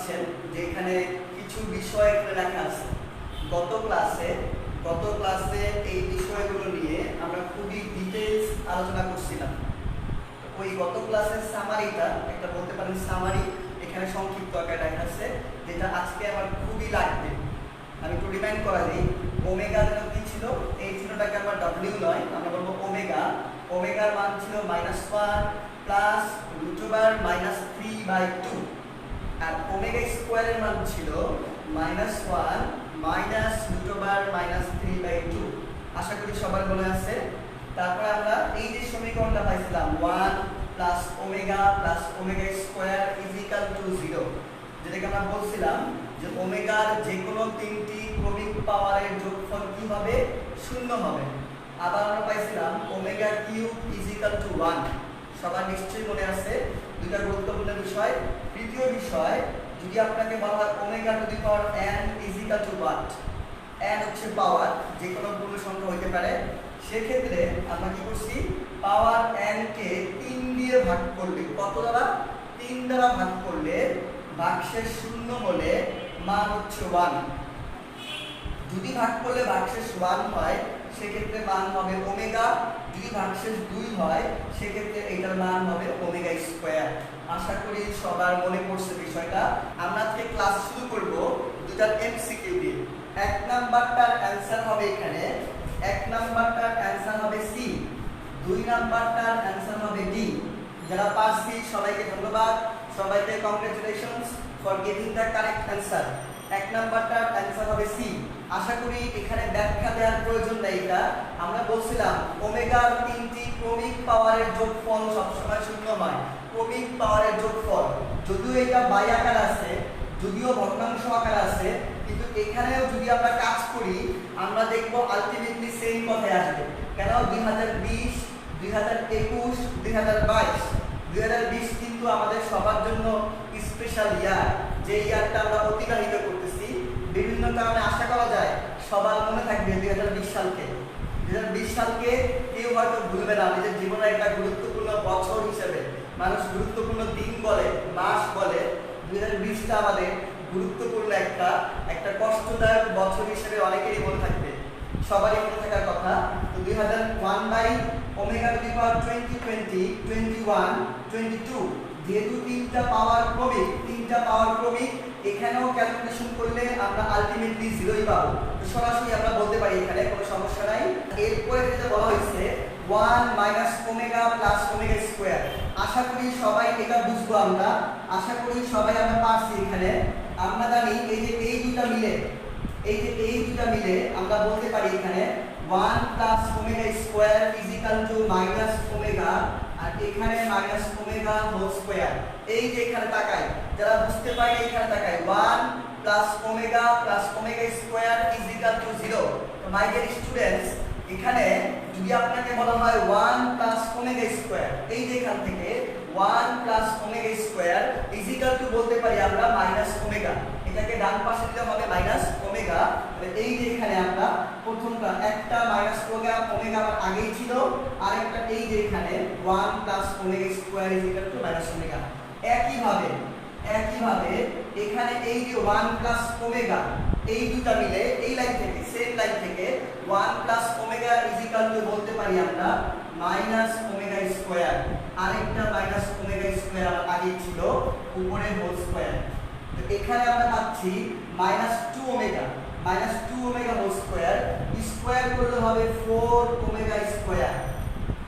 পাচ্ছেন যে এখানে কিছু বিষয় এখানে লেখা আছে। গত ক্লাসে এই বিষয়গুলো নিয়ে আমরা খুবই ডিটেইলস আলোচনা করছিলাম। ওই গত ক্লাসের সামারিটা একটা বলতে পারেন সামারি এখানে সংক্ষিপ্ত আকারে লেখা আছে, যেটা আজকে আমার খুবই লাগবে। আমি একটু রিমাইন্ড করা দিই, ওমেগা যেন কি ছিল, এই চিহ্নটাকে আমার ডব্লিউ নয়, আমরা বলবো ওমেগা। ওমেগার মান ছিল -1 প্লাস √3/2, আর ওমেগা স্কোয়ারের মান ছিল -1 মাইনাস √3/2। আশা করি সবার মনে আছে। তারপর আমরা এই যে সমীকরণটা পাইছিলাম 1 plus omega square is equal two 0, যেটাকে আমরা বলছিলাম যে ওমেগার যে কোনো তিনটি ক্রমিক পাওয়ারের যোগফল কি হবে, 0 হবে। আবার আমরা পাইছিলাম omega cube is equal two 1। সবার নিশ্চয়ই মনে আছে। দুইটা গুরুত্বপূর্ণ বিষয়। তৃতীয় বিষয়, যদি আপনাকে বলা হয় omega to the power n is equal two what, n হচ্ছে পাওয়ার, যে কোনো পূর্ণ সংখ্যা হইতে পারে। সেক্ষেত্রে আমরা কি করছি, পাওয়ার n কে 3 দিয়ে ভাগ করলে, কত দ্বারা, 3 দ্বারা ভাগ করলে ভাগশেষ 0 হলে মান হচ্ছে 1। যদি ভাগ করলে ভাগশেষ 1 হয় সেক্ষেত্রে মান হবে ওমেগা, যদি ভাগশেষ 2 হয় সেক্ষেত্রে এটার মান হবে ওমেগা স্কয়ার। আশা করি সবার মনে পড়ছে বিষয়টা। আমরা আজকে ক্লাস শুরু করব দুটো এমসিকিউ দিয়ে। 1 নাম্বারটার অ্যানসার হবে এখানে, 1 নাম্বারটার অ্যানসার হবে সি, 2 নাম্বারটার অ্যানসার হবে ডি। যারা পারছি সবাইকে ধন্যবাদ, সবাইকে congratulations for giving the correct answer. 1 নাম্বারটার অ্যানসার হবে সি। আশা করি এখানে ব্যাখ্যা দেওয়ার প্রয়োজন নেই। এটা আমরা বলছিলাম ওমেগার তিনটি ক্রমিক পাওয়ারের যোগফল সবসময় 0 হয়। ক্রমিক পাওয়ারের যোগফল, যদিও এটা বাই আকার আছে, যদিও ভগ্নাংশ আকার আছে, কিন্তু এখানেও যদি আমরা কাজ করি আমরা দেখব আলটিমেটলি সেম কথাই আসবে। কেন 2020, 2021, 2022, 2020 কিন্তু আমাদের সবার জন্য স্পেশাল ইয়ার, যে ইয়ারটা আমরা অতিবাহিত করতেছি। বিভিন্ন কারণে আশা করা যায় সবার মনে থাকবে 2020 সালকে। 2020 সালকে কেউ হয়তো ভুলবে না, নিজের জীবনের একটা গুরুত্বপূর্ণ বছর হিসেবে। মানুষ গুরুত্বপূর্ণ দিন বলে, মাস বলে, 2020টা আমাদের গুরুত্বপূর্ণ একটা কষ্টদায়ক বছর হিসেবে অনেকেরই মনে থাকবে, সবারই মনে থাকার কথা। তো 2001 by omega to the power 20, 21, 22, যেহেতু তিনটা পাওয়ার ক্রমিক, এখানেও ক্যালকুলেশন করলে আমরা আলটিমেটলি 0ই পাবো। তো সরাসরি আমরা বলতে পারি এখানে কোনো সমস্যা নাই। এরপরে যেটা বলা হয়েছে 1 minus omega plus omega square. আশা করি সবাই এটা বুঝবো আমরা, আশা করি সবাই আমরা পারছি। এখানে আমরা জানি এই যে এই দুটো মিলে আমরা বলতে পারি এখানে 1 plus omega square is equal to minus omega, আর এখানে মাইনাস ওমেগা হোল স্কয়ার। এই যে এখানে তাকাই, যারা বুঝতে পারে এখানে তাকাই, 1 plus omega square is equal two 0। তো মাই ডিয়ার স্টুডেন্টস, এখানে যদি আপনাকে বলা হয় 1 প্লাস ওমেগা স্কয়ার, এই যে এখান থেকে 1 plus omega square is equal two বলতে পারি আমরা মাইনাস ওমেগা। এটাকে ডান পাশে দিলে হবে মাইনাস ওমেগা। এই যে এখানে আমরা প্রথমটা একটা মাইনাস ওমেগা আমার আগেই ছিল, আর একটা এই যে এখানে 1 plus omega square is equal to minus omega. একইভাবে এখানে এই যে 1 প্লাস ওমেগা, এই দুটো মিলে এই লাইন থেকে, সেম লাইন থেকে 1 plus omega is equal two বলতে পারি আমরা মাইনাস ওমেগা স্কয়ার। আরেকটা মাইনাস ওমেগা স্কয়ার আগেই ছিল, উপরে হোল স্কয়ার। তো এখানে আমরা পাচ্ছি -2 ওমেগা হোল স্কয়ার, স্কয়ার করলে হবে 4 ওমেগা স্কয়ার।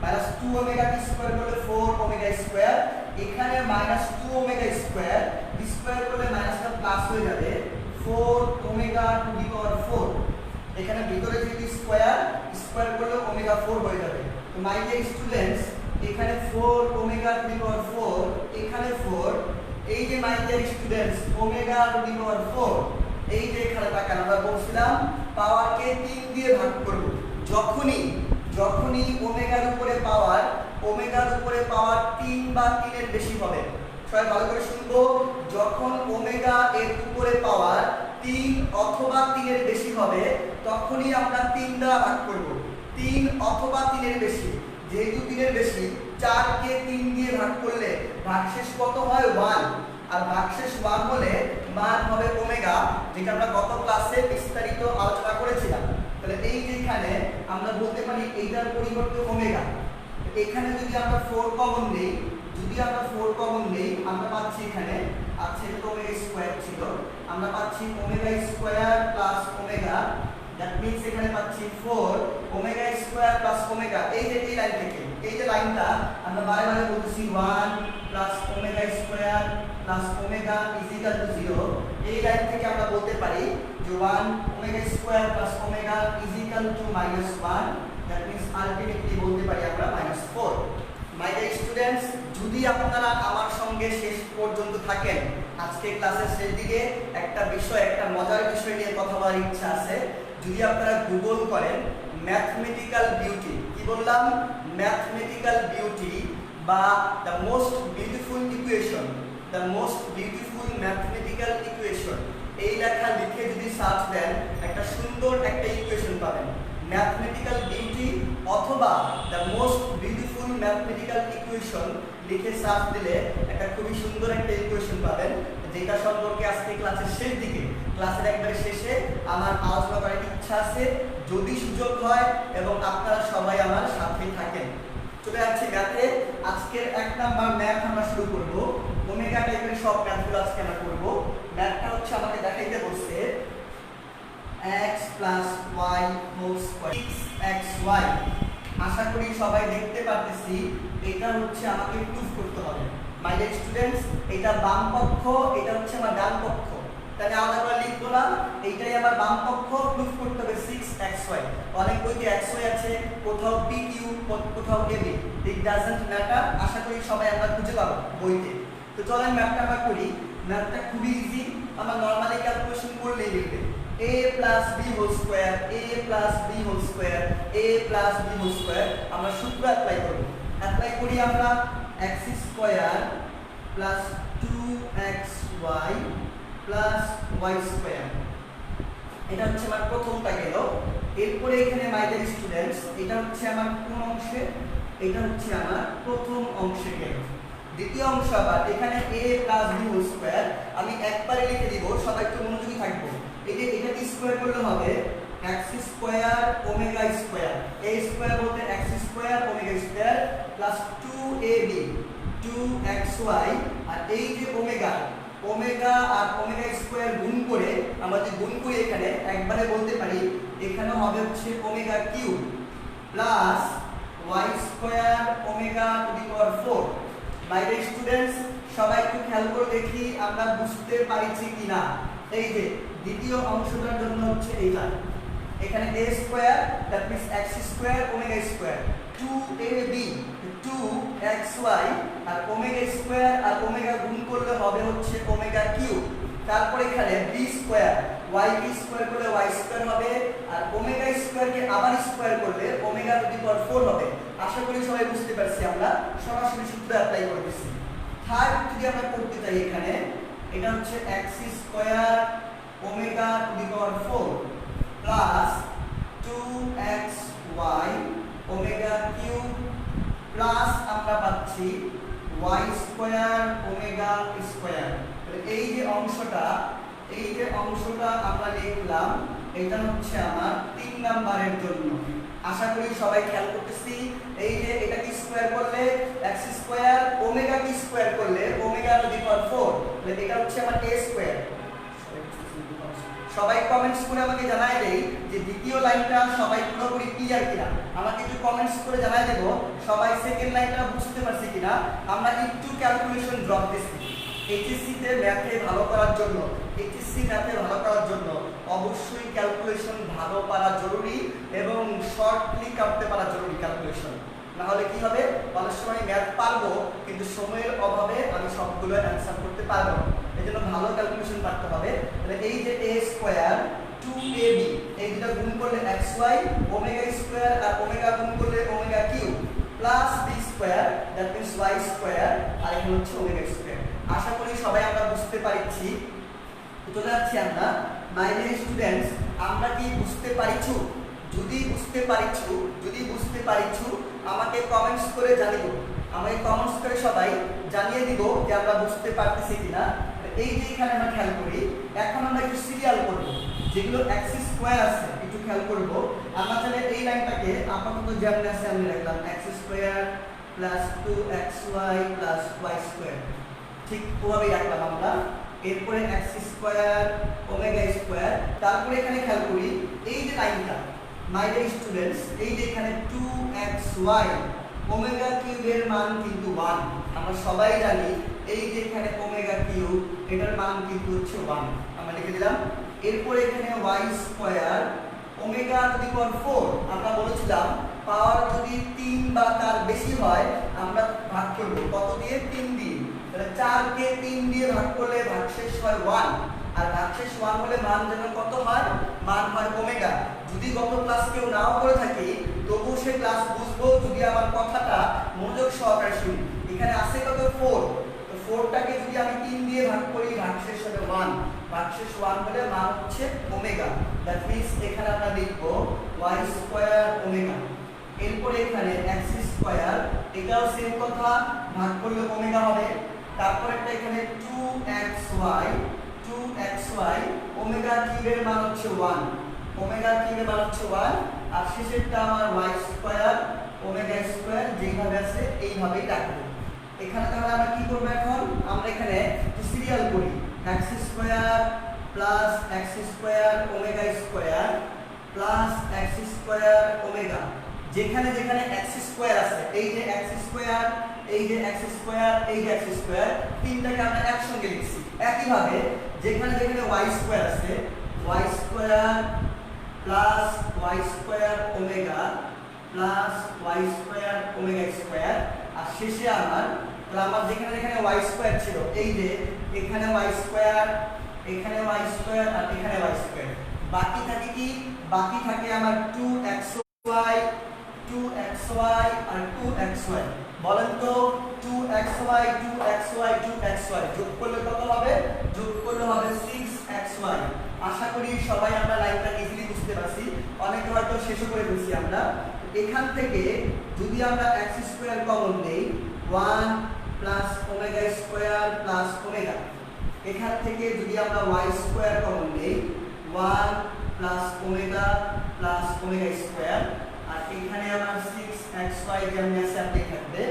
-2 ওমেগা স্কয়ার করলে 4 ওমেগা স্কয়ার। এখানে -2 ওমেগা স্কয়ার করলে মাইনাসটা প্লাস হয়ে যাবে 4 ওমেগা টু দি পাওয়ার 4। এখানে ভিতরে যদি স্কয়ার করলে ওমেগা 4 হয়ে যাবে। তো মাই ডিয়ার স্টুডেন্টস, এখানে 4 ওমেগা টু দি পাওয়ার 4, এখানে 4, এই যে my dear students omega to the power 4, এই যে এখানে তাকান, আমরা বলছিলাম পাওয়ারকে 3 দিয়ে ভাগ করব। যখনই ওমেগার উপরে পাওয়ার 3 বা 3 এর বেশি হবে, সবাই ভালো করে শুনবো, যখন ওমেগা এর উপরে পাওয়ার 3 অথবা 3 এর বেশি হবে তখনই আমরা 3 দ্বারা ভাগ করব। 3 অথবা 3 এর বেশি, যেহেতু 3 এর বেশি, 4 কে 3 দিয়ে ভাগ করলে ভাগশেষ কত হয় 1। আর ভাগশেষ 1 হলে মান হবে ওমেগা, যেটা আমরা গত ক্লাসে বিস্তারিত আলোচনা করেছিলাম। তাহলে এই যে এখানে আমরা বলতে পারি এইটার পরিবর্তে ওমেগা। এখানে যদি আমরা 4 কমন নেই, আমরা পাচ্ছি এখানে আছে তো ওমেগা স্কয়ার ছিল, আমরা পাচ্ছি omega square plus omega, that means এখানে পাচ্ছি 4 ওমেগা স্কয়ার প্লাস ওমেগা। এই যে এই লাইন থেকে এই যে লাইনটা আমরা বারে বারে বলতেছি 1 plus omega square plus omega is equal two 0। এই লাইন থেকে আমরা বলতে পারি যে 1 omega square plus omega is equal two -1, that means ultimately বলতে পারি আমরা -4। মাই ডিয়ার স্টুডেন্টস, যদি আপনারা আমার সঙ্গে শেষ পর্যন্ত থাকেন, আজকে ক্লাসের শেষ দিকে একটা বিষয়, একটা মজার বিষয় নিয়ে কথা বলার ইচ্ছা আছে। যদি আপনারা গুগল করেন ম্যাথমেটিক্যাল বিউটি, কি বললাম, ম্যাথমেটিক্যাল বিউটি বা the most beautiful equation, the most beautiful mathematical equation, এই লেখা লিখে যদি সার্চ দেন একটা সুন্দর একটা ইকুয়েশন পাবেন। ম্যাথমেটিক্যাল বিউটি অথবা the most beautiful mathematical equation লিখে সার্চ দিলে একটা খুবই সুন্দর একটা ইকুয়েশন পাবেন, যেটা সম্পর্কে আজকে ক্লাসের শেষ দিকে, ক্লাসের একবারে শেষে আমার আলোচনা করার ইচ্ছা আছে, যদি সুযোগ হয় এবং আপনারা সবাই আমার সাথে থাকেন। চলে যাচ্ছি ম্যাথে। আজকের 1 নাম্বার ম্যাথ আমরা শুরু করব। ওমেগা টাইপের সব ম্যাথগুলো আজকে আমরা করব। ম্যাথটা হচ্ছে আমাকে দেখাইতে বলছে x plus y whole square 6xy। আশা করি সবাই দেখতে পারতেছি, এটা হচ্ছে আমাকে প্রুফ করতে হবে। মাই ডিয়ার স্টুডেন্টস, এটা বাম পক্ষ, এটা হচ্ছে আমার ডান পক্ষ, তাহলে আমরা লিখব না, এইটাই আমার বাম পক্ষ, প্রুফ করতে হবে 6xy। অনেক বইতে xy আছে, কোথাও pq, কোথাও ab, ইট ডাজন্ট ম্যাটার। আশা করি সবাই আমরা খুঁজে পাবো বইতে। তো চলেন ম্যাথটা আমরা করি। ম্যাথটা খুবই ইজি, আমরা নরমালি ক্যালকুলেশন করলেই লিখবে a plus b whole square, a plus b whole square, a plus b whole square। আমরা সূত্র অ্যাপ্লাই করব। অ্যাপ্লাই করি আমরা x square plus 2xy plus y square। এটা হচ্ছে আমার প্রথমটা গেল। এরপরে এখানে মাই ডিয়ার স্টুডেন্টস, এটা হচ্ছে আমার কোন অংশে, এটা হচ্ছে আমার প্রথম অংশে গেল। দ্বিতীয় অংশ আবার এখানে a plus b whole square আমি একবারে লিখে দিব, সবাই একটু মনোযোগী থাকবো। এটা কি স্কয়ার করলে হবে x square omega square, a square বলতে x square omega square plus 2ab 2xy, আর এই যে ওমেগা আর ওমেগা স্কয়ার গুণ করে আমরা যদি গুণ করি এখানে একবারে বলতে পারি এখানে হবে হচ্ছে omega cube plus y square omega to the power 4। My dear students, সবাই একটু খেয়াল করে দেখি আমরা বুঝতে পারছি কিনা। এই যে দ্বিতীয় অংশটার জন্য হচ্ছে এইটা, এখানে a square that means x square omega square 2ab 2xy আর ওমেগা স্কয়ার আর ওমেগা গুণ করলে হবে হচ্ছে ওমেগা কিউব। তারপর এখানে b স্কয়ার y স্কয়ার করলে y স্কয়ার হবে, আর ওমেগা স্কয়ারকে আবার স্কয়ার করলে ওমেগা টু দি পাওয়ার 4 হবে। আশা করি সবাই বুঝতে পারছি, আমরা সরাসরি সূত্র অ্যাপ্লাই করতেছি। থার্ড যদি আমরা করতে চাই এখানে, এটা হচ্ছে x square omega to the power 4 plus 2xy omega cube plus আমরা পাচ্ছি y স্কয়ার ওমেগা স্কয়ার। এই যে অংশটা আমরা লিখলাম, এটা হচ্ছে আমার 3 নাম্বারের জন্য। আশা করি সবাই খেয়াল করতেছি। এই যে এটা কি স্কয়ার করলে x স্কয়ার, ওমেগা কি স্কয়ার করলে ওমেগা টু দি পাওয়ার 4, তাহলে এটা হচ্ছে আমার a স্কয়ার। সবাই কমেন্টস করে আমাকে জানায় দেই যে দ্বিতীয় লাইনটা সবাই পুরোপুরি ক্লিয়ার কিনা। আমাকে একটু কমেন্টস করে জানায় দেব সবাই সেকেন্ড লাইনটা বুঝতে পারছে কিনা। আমরা একটু ক্যালকুলেশন ড্রপ দিচ্ছি এইচএসসি তে ম্যাথে ভালো করার জন্য। এইচএসসি ম্যাথে ভালো করার জন্য অবশ্যই ক্যালকুলেশন ভালো পারা জরুরি এবং শর্টলি করতে পারা জরুরি ক্যালকুলেশন। না হলে কি হবে, অনেক সময় ম্যাথ পারবো কিন্তু সময়ের অভাবে আমি সবগুলো অ্যানসার করতে পারবো না। এজন্য ভালো ক্যালকুলেশন করতে হবে। তাহলে এই যে a স্কয়ার 2ab, এই দুটো গুণ করলে xy, ওমেগা স্কয়ার আর ওমেগা গুণ করলে omega cube plus b square that means y square, আর এখানে হচ্ছে ওমেগা স্কয়ার। আশা করি সবাই আমরা বুঝতে পারছি। চলে যাচ্ছি আমরা। মাই ডিয়ার স্টুডেন্টস, আমরা কি বুঝতে পারছো? যদি বুঝতে পারছো আমাকে কমেন্টস করে জানিও। আমরা কমেন্টস করে সবাই জানিয়ে দিব যে আমরা বুঝতে পারতেছি কিনা। এই যে এখানে আমরা খেয়াল করি, এখন আমরা একটু সিরিয়াল করব, যেগুলো এক্স স্কয়ার আছে একটু খেয়াল করব। আমরা তাহলে এই লাইনটাকে আপাতত যেমন আছে আমি রাখলাম x square plus 2xy plus y square, ঠিক ওভাবেই রাখলাম আমরা। এরপরে এক্স স্কয়ার ওমেগা স্কয়ার, তারপরে এখানে খেয়াল করি এই যে লাইনটা মাই ডিয়ার স্টুডেন্টস, এই যে এখানে 2xy ওমেগা কিউবের মান কিন্তু 1, আমরা সবাই জানি এই যে এখানে ওমেগা কিউব এটার মান কিন্তু হচ্ছে 1, আমরা লিখে দিলাম। এরপরে এখানে y square omega to the power 4, আমরা বলেছিলাম পাওয়ার যদি 3 বা তার বেশি হয় আমরা ভাগ করব কত দিয়ে, 3 দিয়ে। তাহলে 4 কে 3 দিয়ে ভাগ করলে ভাগশেষ হয় 1, আর ভাগশেষ 1 হলে মান যেন কত হয়, মান হয় ওমেগা। যদি গত ক্লাস কেউ নাও করে থাকি তবুও সে ক্লাস বুঝবো যদি আমার কথাটা মনোযোগ সহকারে শুনি। এখানে আছে কত 4, তো 4টাকে যদি আমি 3 দিয়ে ভাগ করি ভাগশেষ হবে 1, ভাগশেষ 1 হলে মান হচ্ছে ওমেগা। দ্যাট মিন্স এখানে আমরা লিখব y স্কয়ার ওমেগা। এরপরে এখানে x স্কয়ার, এটাও সেম কথা, ভাগ করলে ওমেগা হবে। তারপর একটা এখানে 2xy ওমেগা কিউবের মান হচ্ছে 1, ওমেগা কিউবের মান হচ্ছে 1, আর শেষেরটা আমার y স্কয়ার ওমেগা স্কয়ার যেভাবে আছে এইভাবেই রাখবো। এখানে তাহলে আমরা কি করব, এখন আমরা এখানে সিরিয়াল করি x square plus x square omega square plus x square omega. যেখানে যেখানে x স্কয়ার আছে, এই যে x স্কয়ার, এই যে x স্কয়ার, এই যে x স্কয়ার, তিনটাকে আমরা একসঙ্গে লিখছি। একইভাবে যেখানে যেখানে y স্কয়ার আছে, y square plus y square omega plus y square omega square, আর শেষে আমার যেখানে যেখানে y স্কয়ার ছিল, এই যে এখানে y স্কয়ার, এখানে y স্কয়ার, আর এখানে y স্কয়ার। বাকি থাকে কি, বাকি থাকে আমার 2xy আর 2xy। বলেন তো 2xy যোগ করলে কত হবে, যোগ করলে হবে 6xy। আশা করি সবাই আমরা লাইনটা ইজিলি বুঝতে পারছি, অনেকে হয়তো শেষও করে ফেলছি আমরা। এখান থেকে যদি আমরা x স্কয়ার কমন নেই, 1 plus omega square plus omega. এখান থেকে যদি আমরা y স্কয়ার কমন নেই, 1 plus omega plus omega square, আর এখানে আমার 6xy যেমন আছে আপনি থাকবে।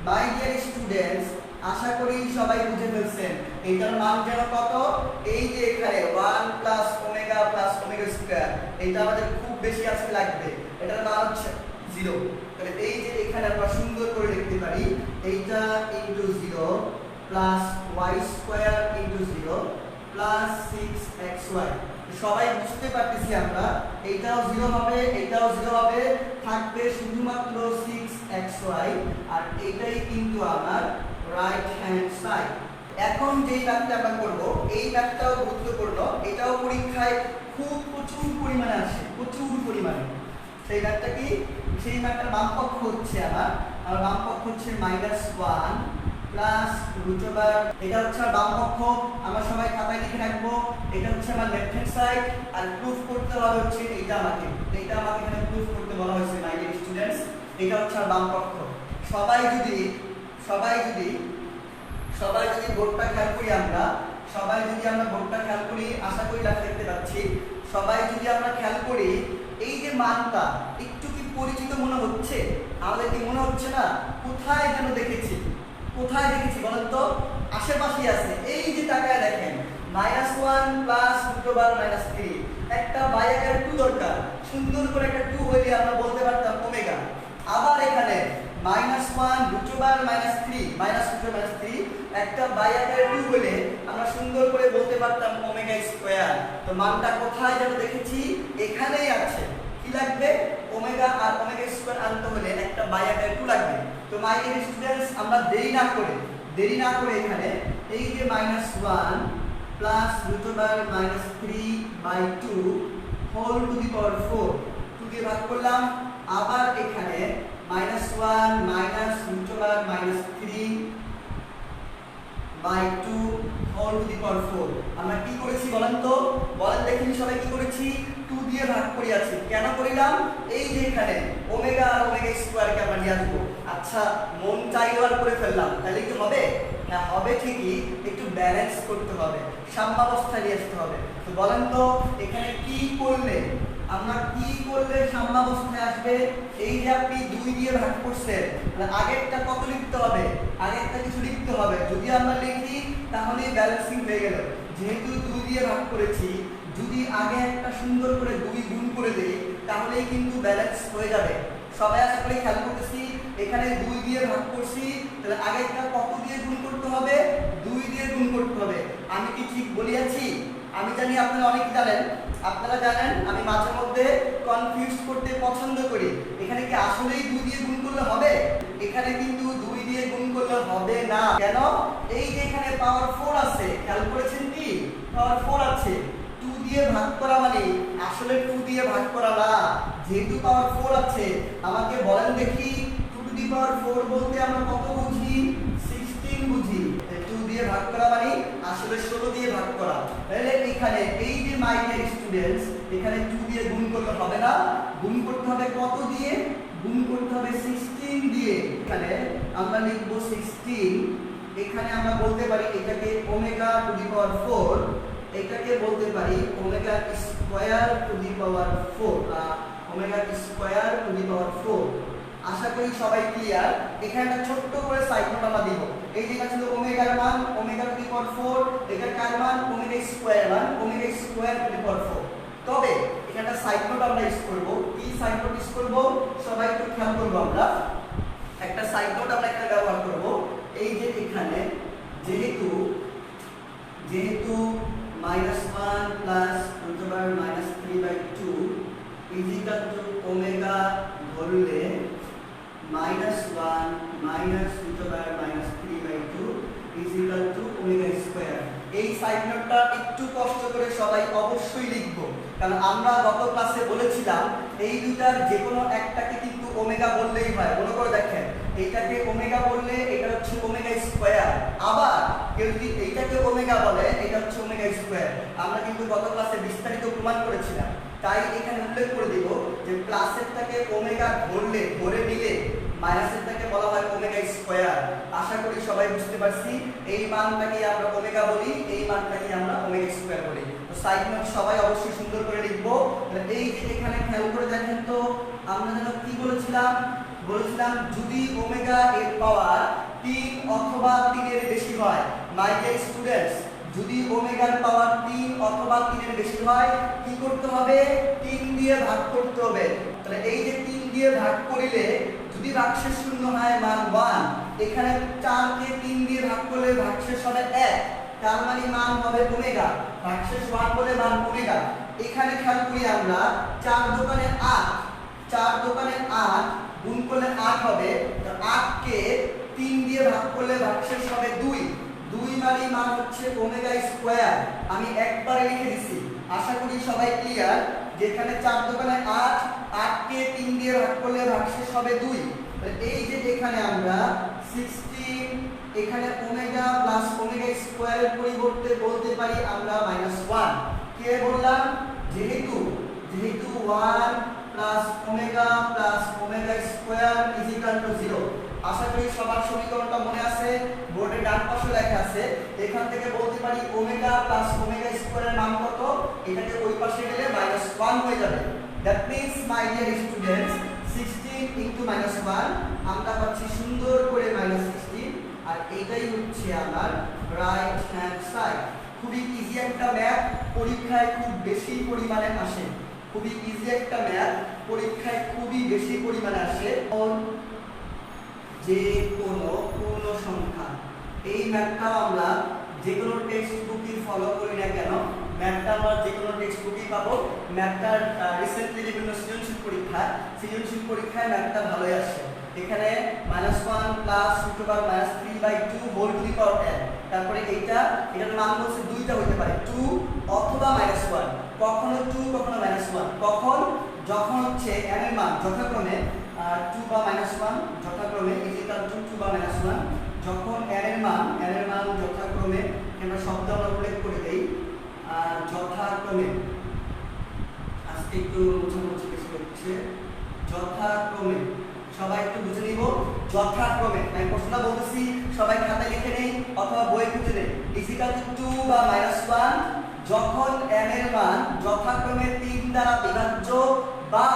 মাই ডিয়ার স্টুডেন্টস, আশা করি সবাই বুঝে ফেলছেন এটার মান যেন কত, এই যে এখানে 1 প্লাস ওমেগা স্কয়ার, এটা আমাদের খুব বেশি আজকে লাগবে, এটার মান হচ্ছে 0। তাহলে এই যে এখানে আমরা সুন্দর করে লিখতে পারি এইটা into 0 plus y square into 0 plus 6xy। সবাই বুঝতে পারতেছি আমরা, এইটাও 0 হবে, এইটাও 0 হবে, থাকবে শুধুমাত্র 6xy, আর এইটাই কিন্তু আমার রাইট হ্যান্ড সাইড। এখন যেই ম্যাথটা আমরা করব, এই ম্যাথটাও গুরুত্বপূর্ণ, এটাও পরীক্ষায় খুব প্রচুর পরিমাণে আসে, প্রচুর পরিমাণে। সেই ম্যাথটা কি, সেই ম্যাথটার বাম পক্ষ হচ্ছে আমার বাম পক্ষ হচ্ছে -1 প্লাস রুট ওভার, এটা হচ্ছে আমার বাম পক্ষ, আমরা সবাই খাতায় লিখে রাখবো। এটা হচ্ছে আমার লেফট হ্যান্ড সাইড, আর প্রুফ করতে হবে হচ্ছে এইটা আমাকে এখানে প্রুফ করতে বলা হয়েছে মাই ডিয়ার স্টুডেন্টস। এটা হচ্ছে আমার বাম পক্ষ। সবাই যদি বোর্ডটা খেয়াল করি, সবাই যদি আমরা বোর্ডটা খেয়াল করি, আশা করি লেখা দেখতে পাচ্ছি। সবাই যদি আমরা খেয়াল করি, এই যে মানটা একটু কি পরিচিত মনে হচ্ছে, আমাদের কি মনে হচ্ছে না, কোথায় যেন দেখেছি বলেন তো, আশেপাশেই আছে। এই যে তাকায় দেখেন -1 প্লাস রুট ওভার -3, একটা বাই আকার 2 দরকার, সুন্দর করে একটা 2 হইলে আমরা বলতে পারতাম ওমেগা। আবার এখানে -1 রুট ওভার -3 একটা বাই আকার 2 হইলে আমরা সুন্দর করে বলতে পারতাম ওমেগা স্কয়ার। তো মানটা কোথায় যেন দেখেছি, এখানেই আছে। কি লাগবে, ওমেগা আর ওমেগা স্কয়ার আনতে হলে একটা বাই আকার 2 লাগবে। তো মাই ডিয়ার স্টুডেন্টস, আমরা দেরি না করে এখানে এই যে -1 plus root over -3/2 whole to the power 4, 2 দিয়ে ভাগ করলাম। আবার এখানে -1 minus root over -3/2 whole to the power 4। আমরা কি করেছি বলেন তো, বলেন দেখি সবাই কি করেছি, 2 দিয়ে ভাগ করিয়াছি। কেন করিলাম? এই যে এখানে ওমেগা আর ওমেগা স্কয়ারকে আমরা নিয়ে আসবো। আচ্ছা, মন চাইলো আর করে ফেললাম, তাহলে কি হবে? হ্যাঁ হবে ঠিকই, একটু ব্যালেন্স করতে হবে, সাম্যাবস্থায় নিয়ে আসতে হবে। তো বলেন তো এখানে কি করলে সাম্যাবস্থায় আসবে? এই যে আপনি 2 দিয়ে ভাগ করছেন, তাহলে আগেরটা কত লিখতে হবে? আগেরটা কিছু লিখতে হবে। যদি আমরা লিখি তাহলে ব্যালেন্সিং হয়ে গেল। যেহেতু 2 দিয়ে ভাগ করেছি, যদি আগে একটা সুন্দর করে 2 গুণ করে দেই তাহলেই কিন্তু ব্যালেন্স হয়ে যাবে। সবাই আশা করি খেয়াল করতেছি, এখানে 2 দিয়ে ভাগ করছি, তাহলে আগেরটা কত দিয়ে গুণ করতে হবে? 2 দিয়ে গুণ করতে হবে। আমি কি ঠিক বলিয়াছি? আমি জানি আপনারা অনেক জানেন, আপনারা জানেন আমি মাঝে মধ্যে কনফিউজ করতে পছন্দ করি। এখানে কি আসলেই 2 দিয়ে গুণ করলে হবে? এখানে কিন্তু 2 দিয়ে গুণ করলে হবে না। কেন? এই যে এখানে পাওয়ার 4 আছে, খেয়াল করেছেন কি? পাওয়ার 4 আছে। 2 দিয়ে ভাগ করা মানে আসলে 2 দিয়ে ভাগ করা না। যেহেতু পাওয়ার 4 আছে, আমাকে বলেন দেখি 2 টু দি পাওয়ার 4 বলতে আমরা কত বুঝি? 16 বুঝি। 2 দিয়ে ভাগ করা মানে আসলে 16 দিয়ে ভাগ করা। তাহলে এখানে এই যে মাই ডিয়ার স্টুডেন্টস, এখানে 2 দিয়ে গুণ করলে হবে না, গুণ করতে হবে কত দিয়ে? গুণ করতে হবে 16 দিয়ে। এখানে আমরা লিখব 16। এখানে আমরা বলতে পারি এটাকে ওমেগা টু দি পাওয়ার 4, এটাকে বলতে পারি omega square to the power 4, omega square to the power 4। আশা করি সবাই ক্লিয়ার। এখানে একটা ছোট্ট করে সাইড নোট আমরা দিব। এই যেটা ছিল ওমেগার মান ওমেগা টু দি পাওয়ার 4, এটা কার মান? ওমেগা স্কয়ার মান omega square to the power 4। তবে এখানে একটা সাইড নোট আমরা ইউজ করব। কি সাইড নোট ইউজ করব? সবাই একটু খেয়াল করব। আমরা একটা সাইড নোট আমরা একটা ব্যবহার করব। এই যে এখানে যেহেতু -1 plus √-3/2 is equal two omega ধরলে -1 √-3/2 is equal two omega square. এই সাইড নোটটা একটু কষ্ট করে সবাই অবশ্যই লিখব, কারণ আমরা গত ক্লাসে বলেছিলাম এই দুটার যে কোনো একটাকে কিন্তু ওমেগা বললেই হয়। মনে করে দেখেন, এইটাকে ওমেগা বললে এটা হচ্ছে ওমেগা স্কয়ার, আবার কেউ যদি এইটাকে ওমেগা বলে এটা হচ্ছে ওমেগা স্কয়ার। আমরা কিন্তু গত ক্লাসে বিস্তারিত প্রমাণ করেছিলাম। তাই এখানে উল্লেখ করে দিব যে প্লাসেরটাকে ওমেগা ধরে নিলে মাইনাসেরটাকে বলা হয় ওমেগা স্কয়ার। আশা করি সবাই বুঝতে পারছি। এই মানটাকে আমরা ওমেগা বলি, এই মানটাকে আমরা ওমেগা স্কয়ার বলি। তো সাইড নোট সবাই অবশ্যই সুন্দর করে লিখবো। এই যে এখানে খেয়াল করে দেখেন তো, আমরা যেন কি বলেছিলাম যদি ওমেগা এর পাওয়ার 3 অথবা 3 এর বেশি হয়। মাই ডিয়ার স্টুডেন্টস, যদি ওমেগার পাওয়ার 3 অথবা 3 এর বেশি হয় কি করতে হবে? 3 দিয়ে ভাগ করতে হবে। তাহলে এই যে 3 দিয়ে ভাগ করিলে যদি ভাগশেষ শূন্য হয় মান 1, এখানে 4 কে 3 দিয়ে ভাগ করলে ভাগশেষ হবে 1, তার মানে মান হবে ওমেগা। ভাগশেষ 1 বলে মান ওমেগা। এখানে খেয়াল করি আমরা 4 দোকানে 8 গুণ করলে 8 হবে। তো 8 কে 3 দিয়ে ভাগ করলে ভাগশেষ হবে 2 মানে মান হচ্ছে ওমেগা স্কয়ার। আমি একবারে লিখে দিছি। আশা করি সবাই ক্লিয়ার। যেখানে 4 দোকানে 8 কে 3 দিয়ে ভাগ করলে ভাগশেষ হবে 2। এই যে এখানে আমরা 16, এখানে ওমেগা প্লাস ওমেগা স্কয়ারের পরিবর্তে বলতে পারি আমরা -1। কে বললাম? যেহেতু 1 plus omega square is equal two 0। আশা করি সবার সমীকরণটা মনে আছে, বোর্ডে ডান পাশে লেখা আছে। এখান থেকে বলতে পারি ওমেগা প্লাস ওমেগা স্কয়ারের মান কত? এটাকে ওই পাশে গেলে -1 হয়ে যাবে। That means my dear students 16 into -1 আমরা পাচ্ছি সুন্দর করে -16, আর এটাই হচ্ছে আমার রাইট হ্যান্ড সাইড। খুবই ইজি একটা ম্যাথ, পরীক্ষায় খুব বেশি পরিমাণে আসে। খুবই ইজি একটা ম্যাথ, পরীক্ষায় খুবই বেশি পরিমাণে আসে। যে কোনো পূর্ণ সংখ্যা, এই ম্যাথটা আমরা যে কোনো টেক্সট বুকই ফলো করি না কেন, ম্যাথটা আমরা যে কোনো টেক্সট বুকই পাবো। ম্যাথটা রিসেন্টলি বিভিন্ন সৃজনশীল পরীক্ষায় ম্যাথটা ভালোই আসে। এখানে -1 plus √-3/2 whole to the power n, তারপরে এটার মান বলছে দুইটা হতে পারে, 2 অথবা -1। কখনো 2 কখনো -1। কখন? যখন হচ্ছে n এর মান যথাক্রমে 2 বা -1 যথাক্রমে ইজ ইকুয়াল টু 2 বা -1, যখন n এর মান যথাক্রমে আমরা শব্দ আমরা উল্লেখ করে দেই যথাক্রমে। আজকে একটু মুছে কিছু হচ্ছে যথাক্রমে, সবাই একটু বুঝে নিব যথাক্রমে। আমি প্রশ্নটা বলতেছি, সবাই খাতায় লিখে নেই অথবা বই খুঁজে নেই। ইজিক্যাল টু 2 বা -1 যখন m এর মান যথাক্রমে 3 দ্বারা বিভাজ্য বা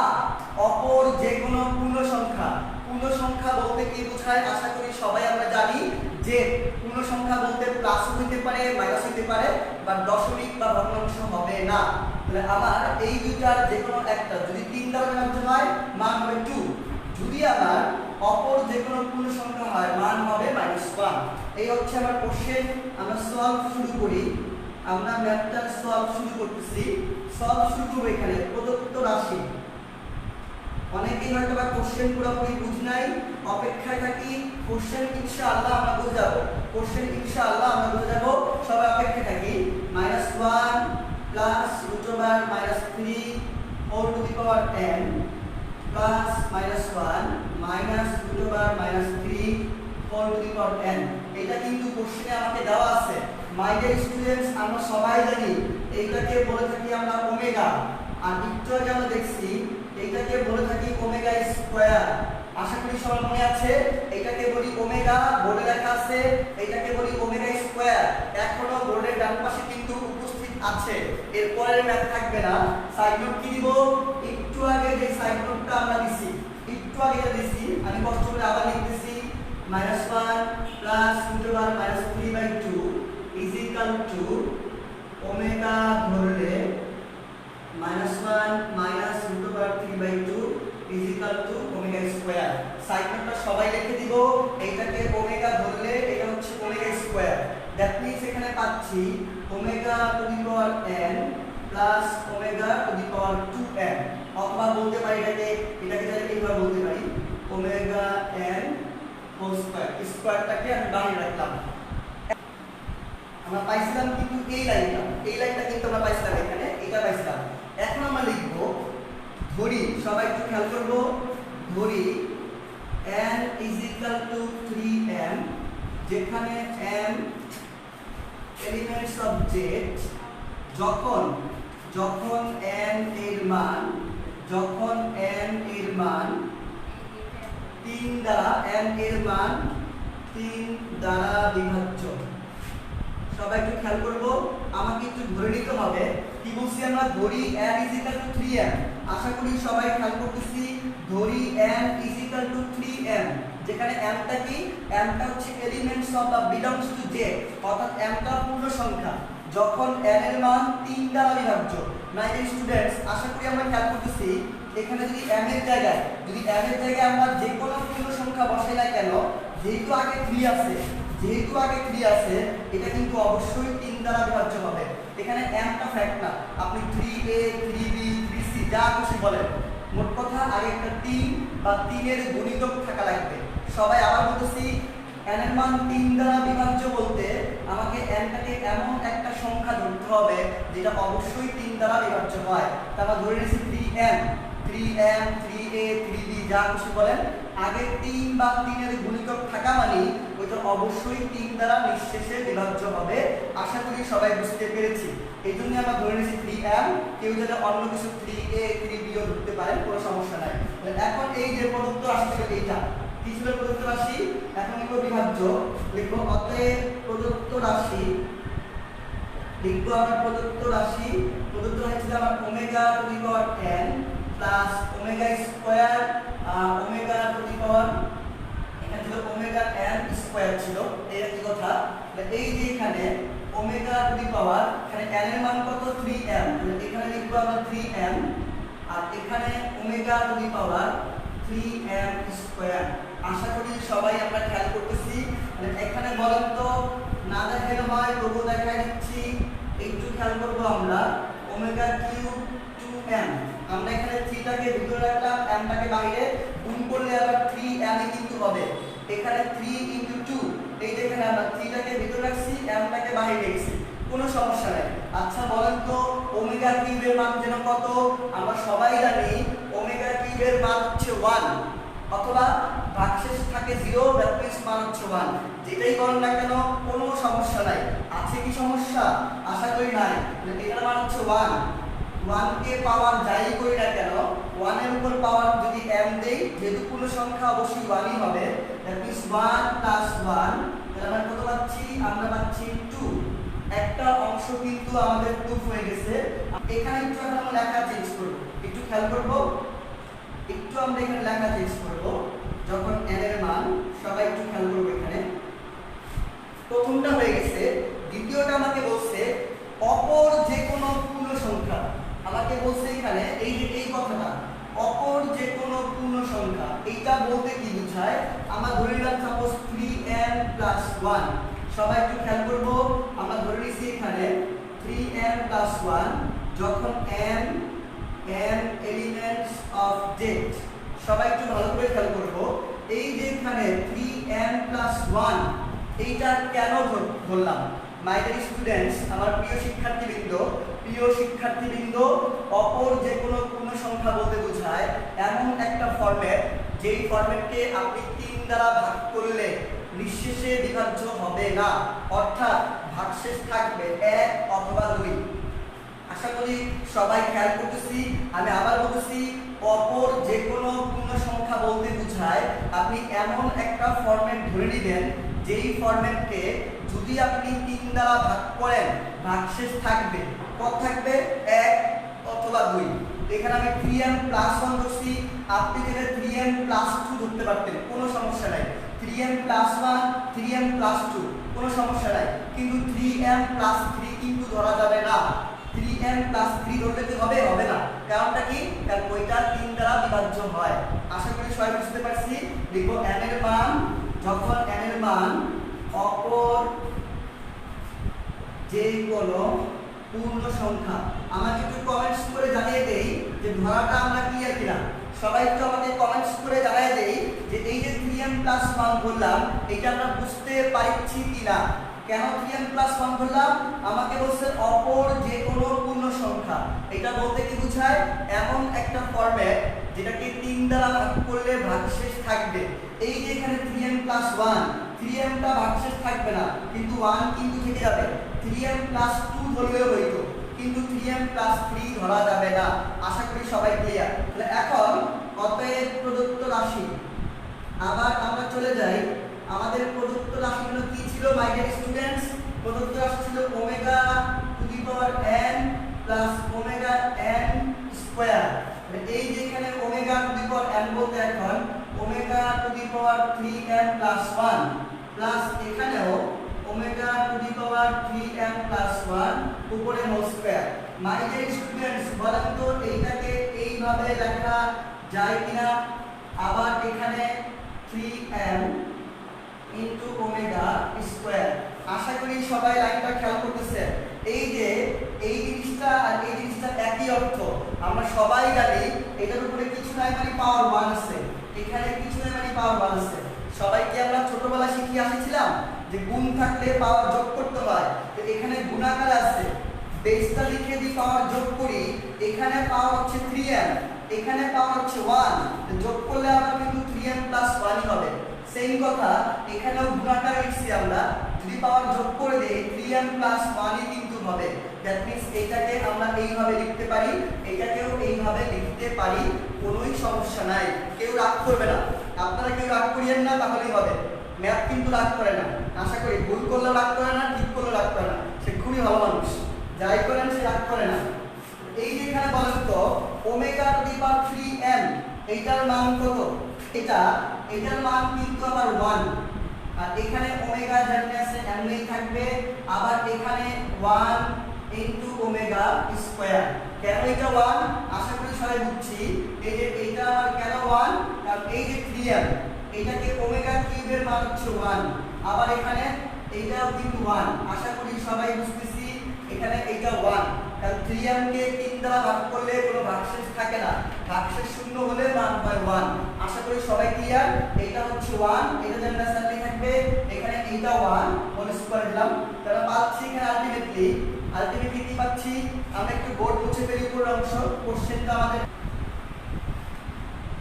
অপর যে কোনো পূর্ণ সংখ্যা। পূর্ণ সংখ্যা বলতে কি বোঝায় আশা করি সবাই আমরা জানি যে পূর্ণ সংখ্যা বলতে প্লাস হইতে পারে, মাইনাস হইতে পারে, বা দশমিক বা ভগ্নাংশ হবে না। তাহলে আমার এই দুইটার যে কোনো একটা যদি 3 দ্বারা বিভাজ্য হয় মান হবে 2, যদি আমার অপর যে কোনো পূর্ণ সংখ্যা হয় মান হবে -1। এই হচ্ছে আমার কোশ্চেন। আমরা সলভ শুরু করি। আমরা ম্যাথটা সলভ শুরু করতেছি। সলভ শুরু করব এখানে প্রদত্ত রাশি। অনেকেই হয়তো বা কোশ্চেন পুরোপুরি বুঝ নাই, অপেক্ষায় থাকি। কোশ্চেন ইনশাআল্লাহ আমরা বুঝে যাব, কোশ্চেন ইনশাআল্লাহ আমরা বুঝে যাব। সবাই অপেক্ষায় থাকি। -1 plus √-3 whole to the power n plus -1 minus √-3 whole to the power n। এটা কিন্তু কোশ্চেনে আমাকে দেওয়া আছে। মাই ডিয়ার স্টুডেন্টস, আমরা সবাই জানি এইটাকে বলে থাকি আমরা ওমেগা। আর একটু আগে আমরা দেখছি এইটাকে বলে থাকি ওমেগা স্কয়ার। আশা করি সবার মনে আছে। এইটাকে বলি ওমেগা, বোর্ডে লেখা আছে। এইটাকে বলি ওমেগা স্কয়ার। এখনো বোর্ডের ডান পাশে কিন্তু উপস্থিত আছে। এরপরের ম্যাথ থাকবে না। সাইড নোট কি দিব? একটু আগে যে সাইড নোটটা আমরা দিছি, একটু আগে যেটা দিছি আমি কষ্ট করে আবার লিখতেছি। -1 plus √-3/2 is equal two omega ধরলে -1 minus √/3/2 is equal two omega square. Side নোটটা সবাই লিখে দিব। এইটাকে ওমেগা ধরলে এটা হচ্ছে ওমেগা স্কয়ার। দ্যাট মিন্স এখানে পাচ্ছি omega to the power n plus omega to the power 2n। অথবা বলতে পারি এটাকে চাইলে এইভাবে বলতে পারি ওমেগা n হোল স্কয়ার। স্কয়ারটাকে আমি বাইরে রাখলাম। আমরা পাইছিলাম কিন্তু এই লাইনটা কিন্তু আমরা পাইছিলাম এখানে, এটা পাইছিলাম। এখন আমরা লিখব ধরি, সবাই একটু খেয়াল করব, ধরি n is equal two 3m, যেখানে m এলিমেন্টস অফ z, যখন n এর মান 3 দ্বারা বিভাজ্য। সবাই একটু খেয়াল করব, আমাকে একটু ধরে নিতে হবে। কি বলছি আমরা? ধরি n is equal two 3m। আশা করি সবাই খেয়াল করতেছি। ধরি n is equal two 3m, যেখানে m টা কি? m টা হচ্ছে এলিমেন্টস অফ বা বিলংস টু z, অর্থাৎ m টা পূর্ণ সংখ্যা যখন n এর মান 3 দ্বারা বিভাজ্য। মাই ডিয়ার স্টুডেন্টস, আশা করি আমরা খেয়াল করতেছি এখানে যদি m এর জায়গায় আমরা যে কোনো পূর্ণ সংখ্যা বসাই না কেন, যেহেতু আগে 3 আছে, এটা কিন্তু অবশ্যই 3 দ্বারা বিভাজ্য হবে। এখানে m টা ফ্যাক্ট না, আপনি 3a 3b 3c যা খুশি বলেন, মোট কথা আগে একটা 3 বা 3 এর গুণিতক থাকা লাগবে। সবাই আবার বলতেছি, n এর মান 3 দ্বারা বিভাজ্য বলতে আমাকে n টাকে এমন একটা সংখ্যা ধরতে হবে যেটা অবশ্যই 3 দ্বারা বিভাজ্য হয়। তারপর ধরে নিয়েছি 3m 3a 3b যা খুশি বলেন, আগে 3 বা 3 এর গুণিতক থাকা মানে ওইটা অবশ্যই 3 দ্বারা নিঃশেষে বিভাজ্য হবে। আশা করি সবাই বুঝতে পেরেছি। এই জন্য আমরা ধরে নিয়েছি 3m, কেউ যদি অন্য কিছু 3a 3b ও ধরতে পারেন, কোনো সমস্যা নাই। এখন এই যে প্রদত্ত রাশি থেকে এইটা কি ছিল? প্রদত্ত রাশি। এখন লিখব বিভাজ্য, লিখব অতএব প্রদত্ত রাশি, লিখব আমরা প্রদত্ত রাশি ছিল আমার omega to the power n plus omega square omega to the power, এখানে ছিল ওমেগা n স্কয়ার ছিল। এই একই কথা। এই যে এখানে ওমেগা টু দি পাওয়ার, এখানে n এর মান কত? 3m, এখানে লিখব আমরা 3m, আর এখানে omega to the power 3m square. আশা করি সবাই আমরা খেয়াল করতেছি। এখানে বলেন তো, না দেখাইলে হয় তবুও দেখাই দিচ্ছি, একটু খেয়াল করবো আমরা। ওমেগা কিউব 2m, আমরা এখানে 3 টাকে ভিতরে রাখলাম, m টাকে বাইরে, গুণ করলে আবার 3m এ কিন্তু হবে। এখানে 3 × 2, এই যে এখানে আমরা 3 টাকে ভিতরে রাখছি, m টাকে বাইরে রেখেছি, কোনো সমস্যা নাই। আচ্ছা বলেন তো, ওমেগা কিউবের মান যেন কত? আমরা সবাই জানি ওমেগা কিউবের মান হচ্ছে 1, অথবা ভাগশেষ থাকে 0, দ্যাট মিন্স মান হচ্ছে 1। যেটাই বলেন না কেন কোনো সমস্যা নাই। আছে কি সমস্যা? আশা করি নাই। এটার মান হচ্ছে 1 1 কে পাওয়ার যাই করি না কেন 1 এর উপর পাওয়ার যদি m দেই যেহেতু পূর্ণ সংখ্যা অবশ্যই 1ই হবে দ্যাট মিন্স 1 প্লাস 1 তাহলে আমরা কত পাচ্ছি আমরা পাচ্ছি 2 একটা অংশ কিন্তু আমাদের প্রুফ হয়ে গেছে এখানে একটু আমরা লেখা চেঞ্জ করব একটু খেয়াল করব একটু আমরা এখানে লেখা চেঞ্জ করব যখন n এর মান সবাই একটু খেয়াল করব এখানে প্রথমটা হয়ে গেছে দ্বিতীয়টা আমাকে বলছে অপর যে কোনো পূর্ণ সংখ্যা আমাকে বলছে এখানে এই যে এই কথাটা অপর যে কোনো পূর্ণ সংখ্যা এইটা বলতে কি বোঝায় আমরা ধরে নিলাম সাপোজ 3n + 1 সবাই একটু খেয়াল করব আমরা ধরে নিছি এখানে 3n + 1 যখন n এলিমেন্টস অফ z সবাই একটু ভালো করে খেয়াল করব এই যে এখানে 3n + 1 এইটা কেন ধরলাম মাই ডিয়ার স্টুডেন্টস আমার প্রিয় শিক্ষার্থীবৃন্দ অপর যে কোনো পূর্ণ সংখ্যা বলতে বোঝায় এমন একটা ফরম্যাট যেই ফরম্যাটকে আপনি 3 দ্বারা ভাগ করলে নিঃশেষে বিভাজ্য হবে না অর্থাৎ ভাগশেষ থাকবে 1 অথবা 2 আশা করি সবাই খেয়াল করতেছি আমি আবার বলতেছি অপর যে কোনো পূর্ণ সংখ্যা বলতে বোঝায় আপনি এমন একটা ফরম্যাট ধরে নেবেন যেই ফরম্যাটকে যদি আপনি 3 দ্বারা ভাগ করেন ভাগশেষ থাকবে কত থাকবে 1 অথবা 2 এখানে আমি 3m + 1 ধরছি আপনি যদি 3m + 2 ধরতে পারতেন কোনো সমস্যা নাই 3m + 1 3m + 2 কোনো সমস্যা নাই কিন্তু 3m + 3 কিন্তু ধরা যাবে না 3m + 3 ধরলে কি হবে না কারণটা কি কারণ ওইটা 3 দ্বারা বিভাজ্য হয় আশা করি সবাই বুঝতে পারছি লিখব n এর মান যখন n এর মান অপর যে কোনো পূর্ণ সংখ্যা আমাকে একটু কমেন্টস করে জানিয়ে দেই যে ধরাটা আমরা ক্লিয়ার কিনা সবাই একটু আমাকে কমেন্টস করে জানিয়ে দেই যে এই যে 3m + 1 বললাম এটা আমরা বুঝতে পারছি কিনা কেন 3m + 1 বললাম আমাকে বলছে অপর যে কোনো পূর্ণ সংখ্যা এটা বলতে কি বোঝায় এমন একটা ফরম্যাট যেটাকে 3 দ্বারা ভাগ করলে ভাগশেষ থাকবে এই যে এখানে 3m + 1 3m টা ভাগশেষ থাকবে না কিন্তু 1 কিন্তু থেকে যাবে 3m + 2 ধরলেও হইতো কিন্তু 3m + 3 ধরা যাবে না আশা করি সবাই ক্লিয়ার তাহলে এখন অতএব প্রদত্ত রাশি আবার আমরা চলে যাই আমাদের প্রদত্ত রাশিগুলো কি ছিল মাই ডিয়ার স্টুডেন্টস প্রদত্ত রাশি ছিল omega to the power n plus omega n square এই যে এখানে omega to the power n বলতে এখন omega to the power 3n plus 1 plus এখানেও omega to the power 3n plus 1 উপরে whole square my dear students বলেন তো এইটাকে এইভাবে লেখা যায় কিনা আবার এখানে 3n ইনটু ওমেগা স্কয়ার আশা করি সবাই লাইনটা খেয়াল করতেছে এই যে এই জিনিসটা আর এই জিনিসটা একই অর্থ আমরা সবাই জানি এটার উপরে কিছু নাই মানে পাওয়ার 1 আছে এখানে কিছু নাই মানে পাওয়ার 1 আছে সবাই কি আমরা ছোটবেলা শিখে আসছিলাম যে গুণ থাকলে পাওয়ার যোগ করতে হয় তো এখানে গুণাকার আছে বেসটা লিখে দি পাওয়ার যোগ করি এখানে পাওয়ার হচ্ছে 3m এখানে পাওয়ার হচ্ছে 1 যোগ করলে আবার কিন্তু 3m + 1 হবে সেম কথা এখানেও গুণাকার লিখছি আমরা যদি পাওয়ার যোগ করে দেই 3m + 1 ই কিন্তু হবে দ্যাট মিন্স এটাকে আমরা এইভাবে লিখতে পারি এটাকেও এইভাবে লিখতে পারি কোনোই সমস্যা নাই কেউ রাগ করবে না আপনারা কেউ রাগ করিয়েন না তাহলেই হবে ম্যাথ কিন্তু রাগ করে না আশা করি ভুল করলেও রাগ করে না ঠিক করলেও রাগ করে না সে খুবই ভালো মানুষ যাই করেন সে রাগ করে না এই যে এখানে বলেন তো omega to the power 3m এইটার মান কত এটার মান কিন্তু আবার 1 আর এখানে ওমেগা যেমন আছে এমনই থাকবে আবার এখানে 1 ইনটু ওমেগা স্কয়ার কেন এটা 1 আশা করি সবাই বুঝছি এই যে এইটা আবার কেন 1 কারণ এই যে 3m এটাকে ওমেগা কিউবের মান হচ্ছে 1 আবার এখানে এইটাও কিন্তু 1 আশা করি সবাই বুঝতেছি এখানে এইটা 1 কারণ 3m কে 3 দ্বারা ভাগ করলে কোনো ভাগশেষ থাকে না ভাগশেষ শূন্য হলে মান হয় 1 আশা করি সবাই ক্লিয়ার এটা হচ্ছে 1 এটা যেমন সামনে থাকবে এখানে এইটা 1 হোল স্কয়ার দিলাম তাহলে পাচ্ছি এখানে আলটিমেটলি কি পাচ্ছি আমরা একটু বোর্ড মুছে ফেলি পুরো অংশ কোশ্চেনটা আমাদের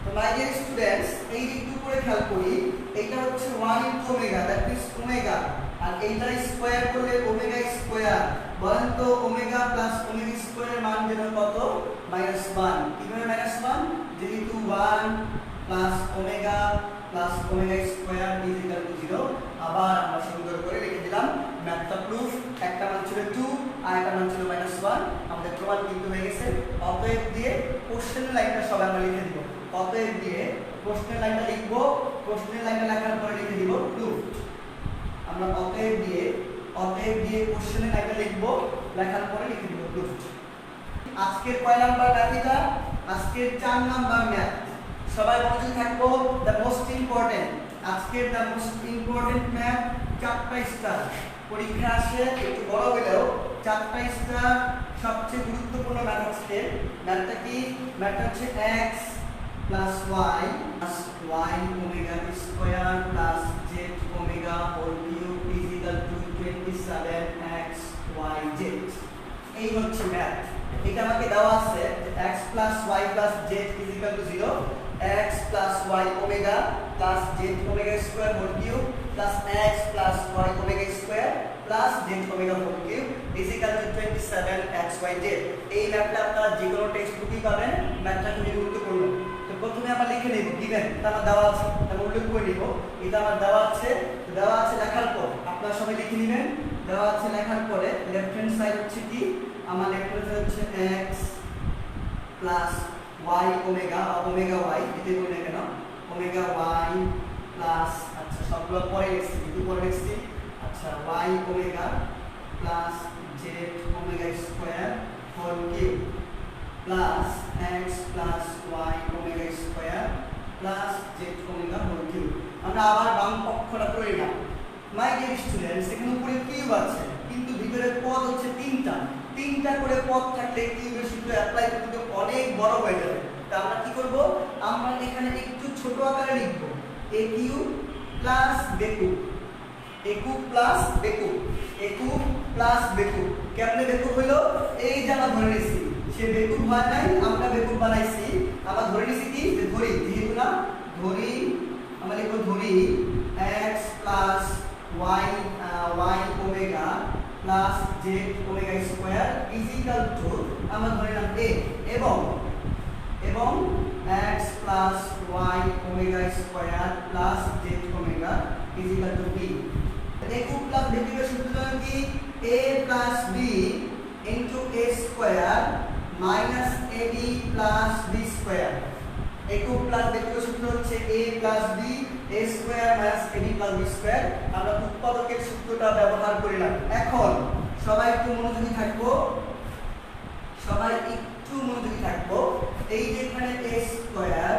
তো মাই ডিয়ার স্টুডেন্টস এই একটু করে খেয়াল করি এটা হচ্ছে 1 into omega that means omega আর এইটা স্কয়ার করলে ওমেগা স্কয়ার। বলেন তো ওমেগা প্লাস ওমেগা স্কয়ারের মান যেন কত? -1। কিভাবে -1? যেহেতু 1 plus omega plus omega square is equal two 0। আবার আমরা সুন্দর করে লিখে দিলাম ম্যাথটা প্রুফ। একটা মান ছিল 2 আর একটা মান ছিল -1। আমাদের প্রমাণ কিন্তু হয়ে গেছে। অতএব দিয়ে কোশ্চেনের লাইনটা সবাই আমরা লিখে দিব। অতএব দিয়ে প্রশ্নের লাইনটা লিখব, প্রশ্নের লাইনটা লেখার পরে লিখে দিব প্রুফ। আমরা অতএব দিয়ে কোশ্চেনের লাইনটা লিখব, লেখার পরে লিখে দিব প্রুফ। আজকের কয় নাম্বার ম্যাথ এটা? আজকের 4 নাম্বার ম্যাথ। সবাই মনোযোগ থাকবো। দ্য মোস্ট ইম্পর্টেন্ট, আজকের দ্য মোস্ট ইম্পর্টেন্ট ম্যাথ 4টা স্টার। পরীক্ষা আসে একটু বড় হলেও 4টা স্টার সবচেয়ে গুরুত্বপূর্ণ ম্যাথ আজকে। ম্যাথটা কি? ম্যাথটা হচ্ছে x plus y plus y omega square plus z omega whole cube is equal to 27x y z। এই হচ্ছে ম্যাথ। এটা আমাকে দেওয়া আছে x plus y plus z is equal to 0, x plus y omega plus z omega square whole cube plus x plus y omega square plus z omega whole cube is equal to 27x y z। এই ম্যাথটা আপনারা যে কোনো text বুকই পাবেন। ম্যাথটা খুবই গুরুত্বপূর্ণ। তো প্রথমে আমরা লিখে নেব গিভেন, এটা আমার দেওয়া আছে, আমি উল্লেখ করে নিব এটা আমার দেওয়া আছে। লেখার পর আপনারা সবাই লিখে নেবেন। দেওয়া আছে লেখার পরে লেফট হ্যান্ড সাইড হচ্ছে কি? আমার লেফট হ্যান্ড সাইড হচ্ছে x plus y omega y, এটাই বলি না কেন, ওমেগা y প্লাস, আচ্ছা সবগুলো পরে লিখছি, একটু পরে লিখছি। আচ্ছা y omega plus z omega square whole cube plus x plus y omega square plus z omega whole cube. আমরা আবার বাম পক্ষটা করে নিলাম। মাই ডিয়ার স্টুডেন্টস, এখানে উপরে কিউব আছে কিন্তু ভিতরে পদ হচ্ছে তিনটা করে পদ থাকলে কিউবের সূত্র অ্যাপ্লাই করতে অনেক বড় হয়ে যাবে। তা আমরা কি করব? আমরা এখানে একটু ছোট আকারে লিখব a cube plus b cube, a cube plus b cube, a cube plus b cube. কেমনে b কিউব হলো? এই যে আমরা ধরে নিয়েছি সে b কিউব হয় নাই, আমরা b কিউব বানাইছি। আমরা ধরে নিয়েছি কি? যে ধরি, যেহেতু না ধরি, আমরা লিখব ধরি x plus y omega plus z omega square is equal two, আমরা ধরে নিলাম a, এবং x plus y omega square plus z omega is equal two b। a cube plus b কিউবের সূত্র কি? a plus b into a square minus ab plus b square. a cube plus b কিউবের সূত্র হচ্ছে a plus b a square minus ab plus b square. আমরা উৎপাদকের সূত্রটা ব্যবহার করলাম। এখন সবাই একটু মনোযোগী থাকবো, এই যে এখানে a square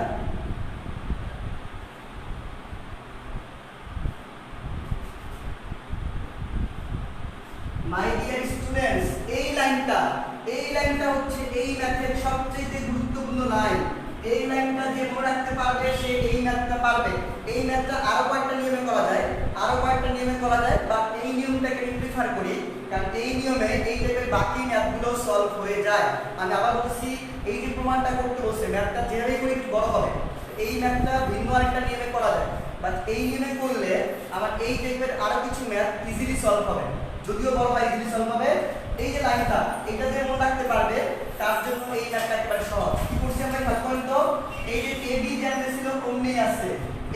my dear students, এই লাইনটা হচ্ছে এই ম্যাথের সবচেয়ে গুরুত্বপূর্ণ লাইন। এই লাইনটা যে মনে রাখতে পারবে সে এই ম্যাথটা পারবে। এই ম্যাথটা আরো কয়েকটা নিয়মে করা যায়, বাট এই নিয়মটাকে আমি প্রিফার করি, কারণ এই নিয়মে এই টাইপের বাকি ম্যাথগুলো সলভ হয়ে যায়। আমি আবার বলছি, এই যে প্রমাণটা করতে বসে ম্যাথটা যেভাবেই করে একটু বড় হবে। এই ম্যাথটা ভিন্ন আরেকটা নিয়মে করা যায়, বাট এই নিয়মে করলে আমার এই টাইপের আরো কিছু ম্যাথ ইজিলি সলভ হবে। যদিও বড় হয় ইজিলি সলভ হবে। এই যে লাইনটা, এটা যে মনে রাখতে পারবে তার জন্য এই ম্যাথটা একেবারে সহজ। কি করছি আমরা খেয়াল করেন তো, এই যে ab জানতে ছিল অমনি আছে।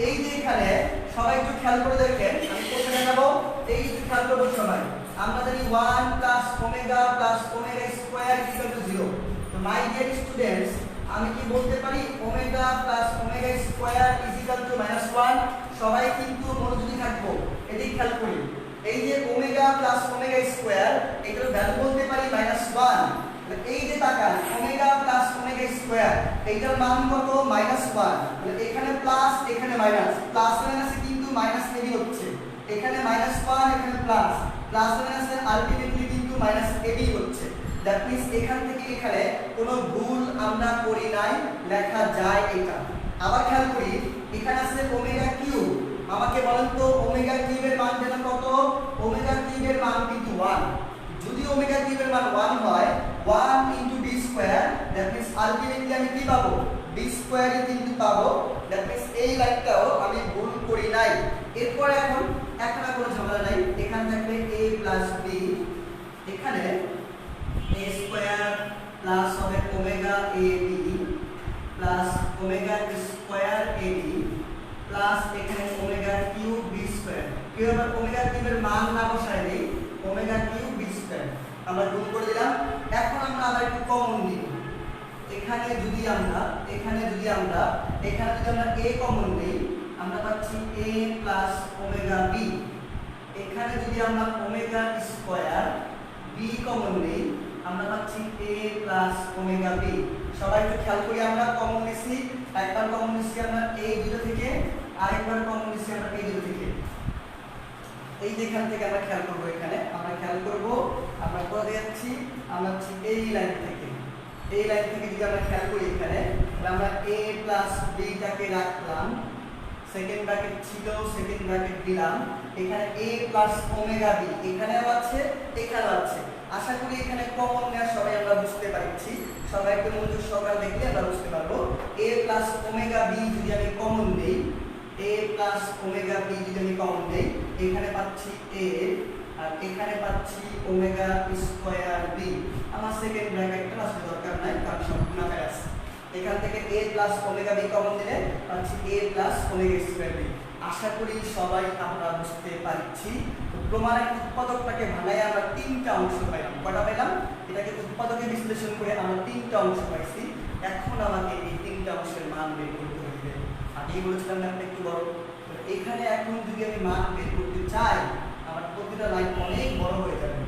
এই যে এখানে সবাই একটু খেয়াল করে দেখেন, আমি কোথায় দেখাবো, এই যে খেয়াল করব সবাই। আমরা জানি 1 plus omega square is equal two 0। তো মাই ডিয়ার স্টুডেন্টস, আমি কি বলতে পারি omega plus omega square is equal two -1। সবাই কিন্তু মনোযোগী থাকবো, এদিকে খেয়াল করি। এই যে ওমেগা প্লাস ওমেগা স্কয়ার, এটার ভ্যালু বলতে পারি -1। এই যে তাকান ওমেগা প্লাস ওমেগা স্কয়ার, এইটার মান কত? -1। তাহলে এখানে প্লাস এখানে মাইনাস, প্লাস মাইনাসে কিন্তু মাইনাস এবি হচ্ছে। এখানে -1 এখানে প্লাস মাইনাসে আলটিমেটলি কিন্তু এবি হচ্ছে। দ্যাট মিন্স এখান থেকে এখানে কোনো ভুল আমরা করি নাই, লেখা যায় এটা। আবার খেয়াল করি, এখানে আছে ওমেগা কিউব। আমাকে বলেন তো ওমেগা কিউবের মান যেন কত? ওমেগা কিউবের মান কিন্তু 1। যদি ওমেগা কিউবের মান 1 হয়, 1 into d square, that means ultimately আমি কি পাবো? d স্কয়ারই কিন্তু পাবো। দ্যাট মিন্স এই লাইনটাও আমি ভুল করি নাই। এরপর এখন কোনো ঝামেলা নাই। এখানে থাকবে a প্লাস b, এখানে a স্কয়ার প্লাস হবে omega a b plus omega square a b plus এখানে ওমেগা কিউব b স্কয়ার। কেউ আবার ওমেগা কিউবের মান না বসায় নেই, ওমেগা কিউব b স্কয়ার আমরা গুণ করে দিলাম। এখন আমরা আবার একটু কমন নিব, এখানে যদি আমরা a কমন নেই আমরা পাচ্ছি a প্লাস ওমেগা b। এখানে যদি আমরা ওমেগা স্কয়ার b কমন নেই আমরা পাচ্ছি a প্লাস ওমেগা b। সবাই একটু খেয়াল করি, আমরা কমন নিছি, একবার কমন নিছি আমরা এই দুটো থেকে, আরেকবার কমন নিছি আমরা এই দুটো থেকে। এই যেখান থেকে আমরা খেয়াল করব, এখানে আমরা খেয়াল করব আমরা কোথা যাচ্ছি, আমরা হচ্ছে এই লাইন থেকে। এই লাইন থেকে যদি আমরা খেয়াল করি এখানে, তাহলে আমরা a প্লাস b টাকে রাখলাম, সেকেন্ড ব্র্যাকেট ছিল, সেকেন্ড ব্র্যাকেট দিলাম, এখানে a প্লাস ওমেগা b এখানেও আছে, এখানেও আছে। আশা করি এখানে কমন নেওয়া সবাই আমরা বুঝতে পারছি, সবাই একটু মনোযোগ সহকারে দেখলে আমরা বুঝতে পারবো। a প্লাস ওমেগা b যদি আমি কমন দেই, a প্লাস ওমেগা b যদি আমি কমন দেই, এখানে পাচ্ছি a আর এখানে পাচ্ছি ওমেগা স্কয়ার b। আমার সেকেন্ড ব্র্যাকেটটা আসলে দরকার নাই, কারণ সম্পূর্ণ আকারে আছে। এখান থেকে a plus omega b common দিলে পাচ্ছি a plus omega square b। আশা করি সবাই আমরা বুঝতে পারছি। প্রমাণের উৎপাদকটাকে ভাঙায় আমরা তিনটা অংশ পাইলাম। কয়টা পাইলাম? এটাকে উৎপাদকে বিশ্লেষণ করে আমরা তিনটা অংশ পাইছি। এখন আমাকে এই তিনটা অংশের মান বের করতে হবে। আগেই বলেছিলাম না একটু বড়, এখানে এখন যদি আমি মান বের করতে চাই আমার প্রতিটা লাইন অনেক বড় হয়ে যাবে,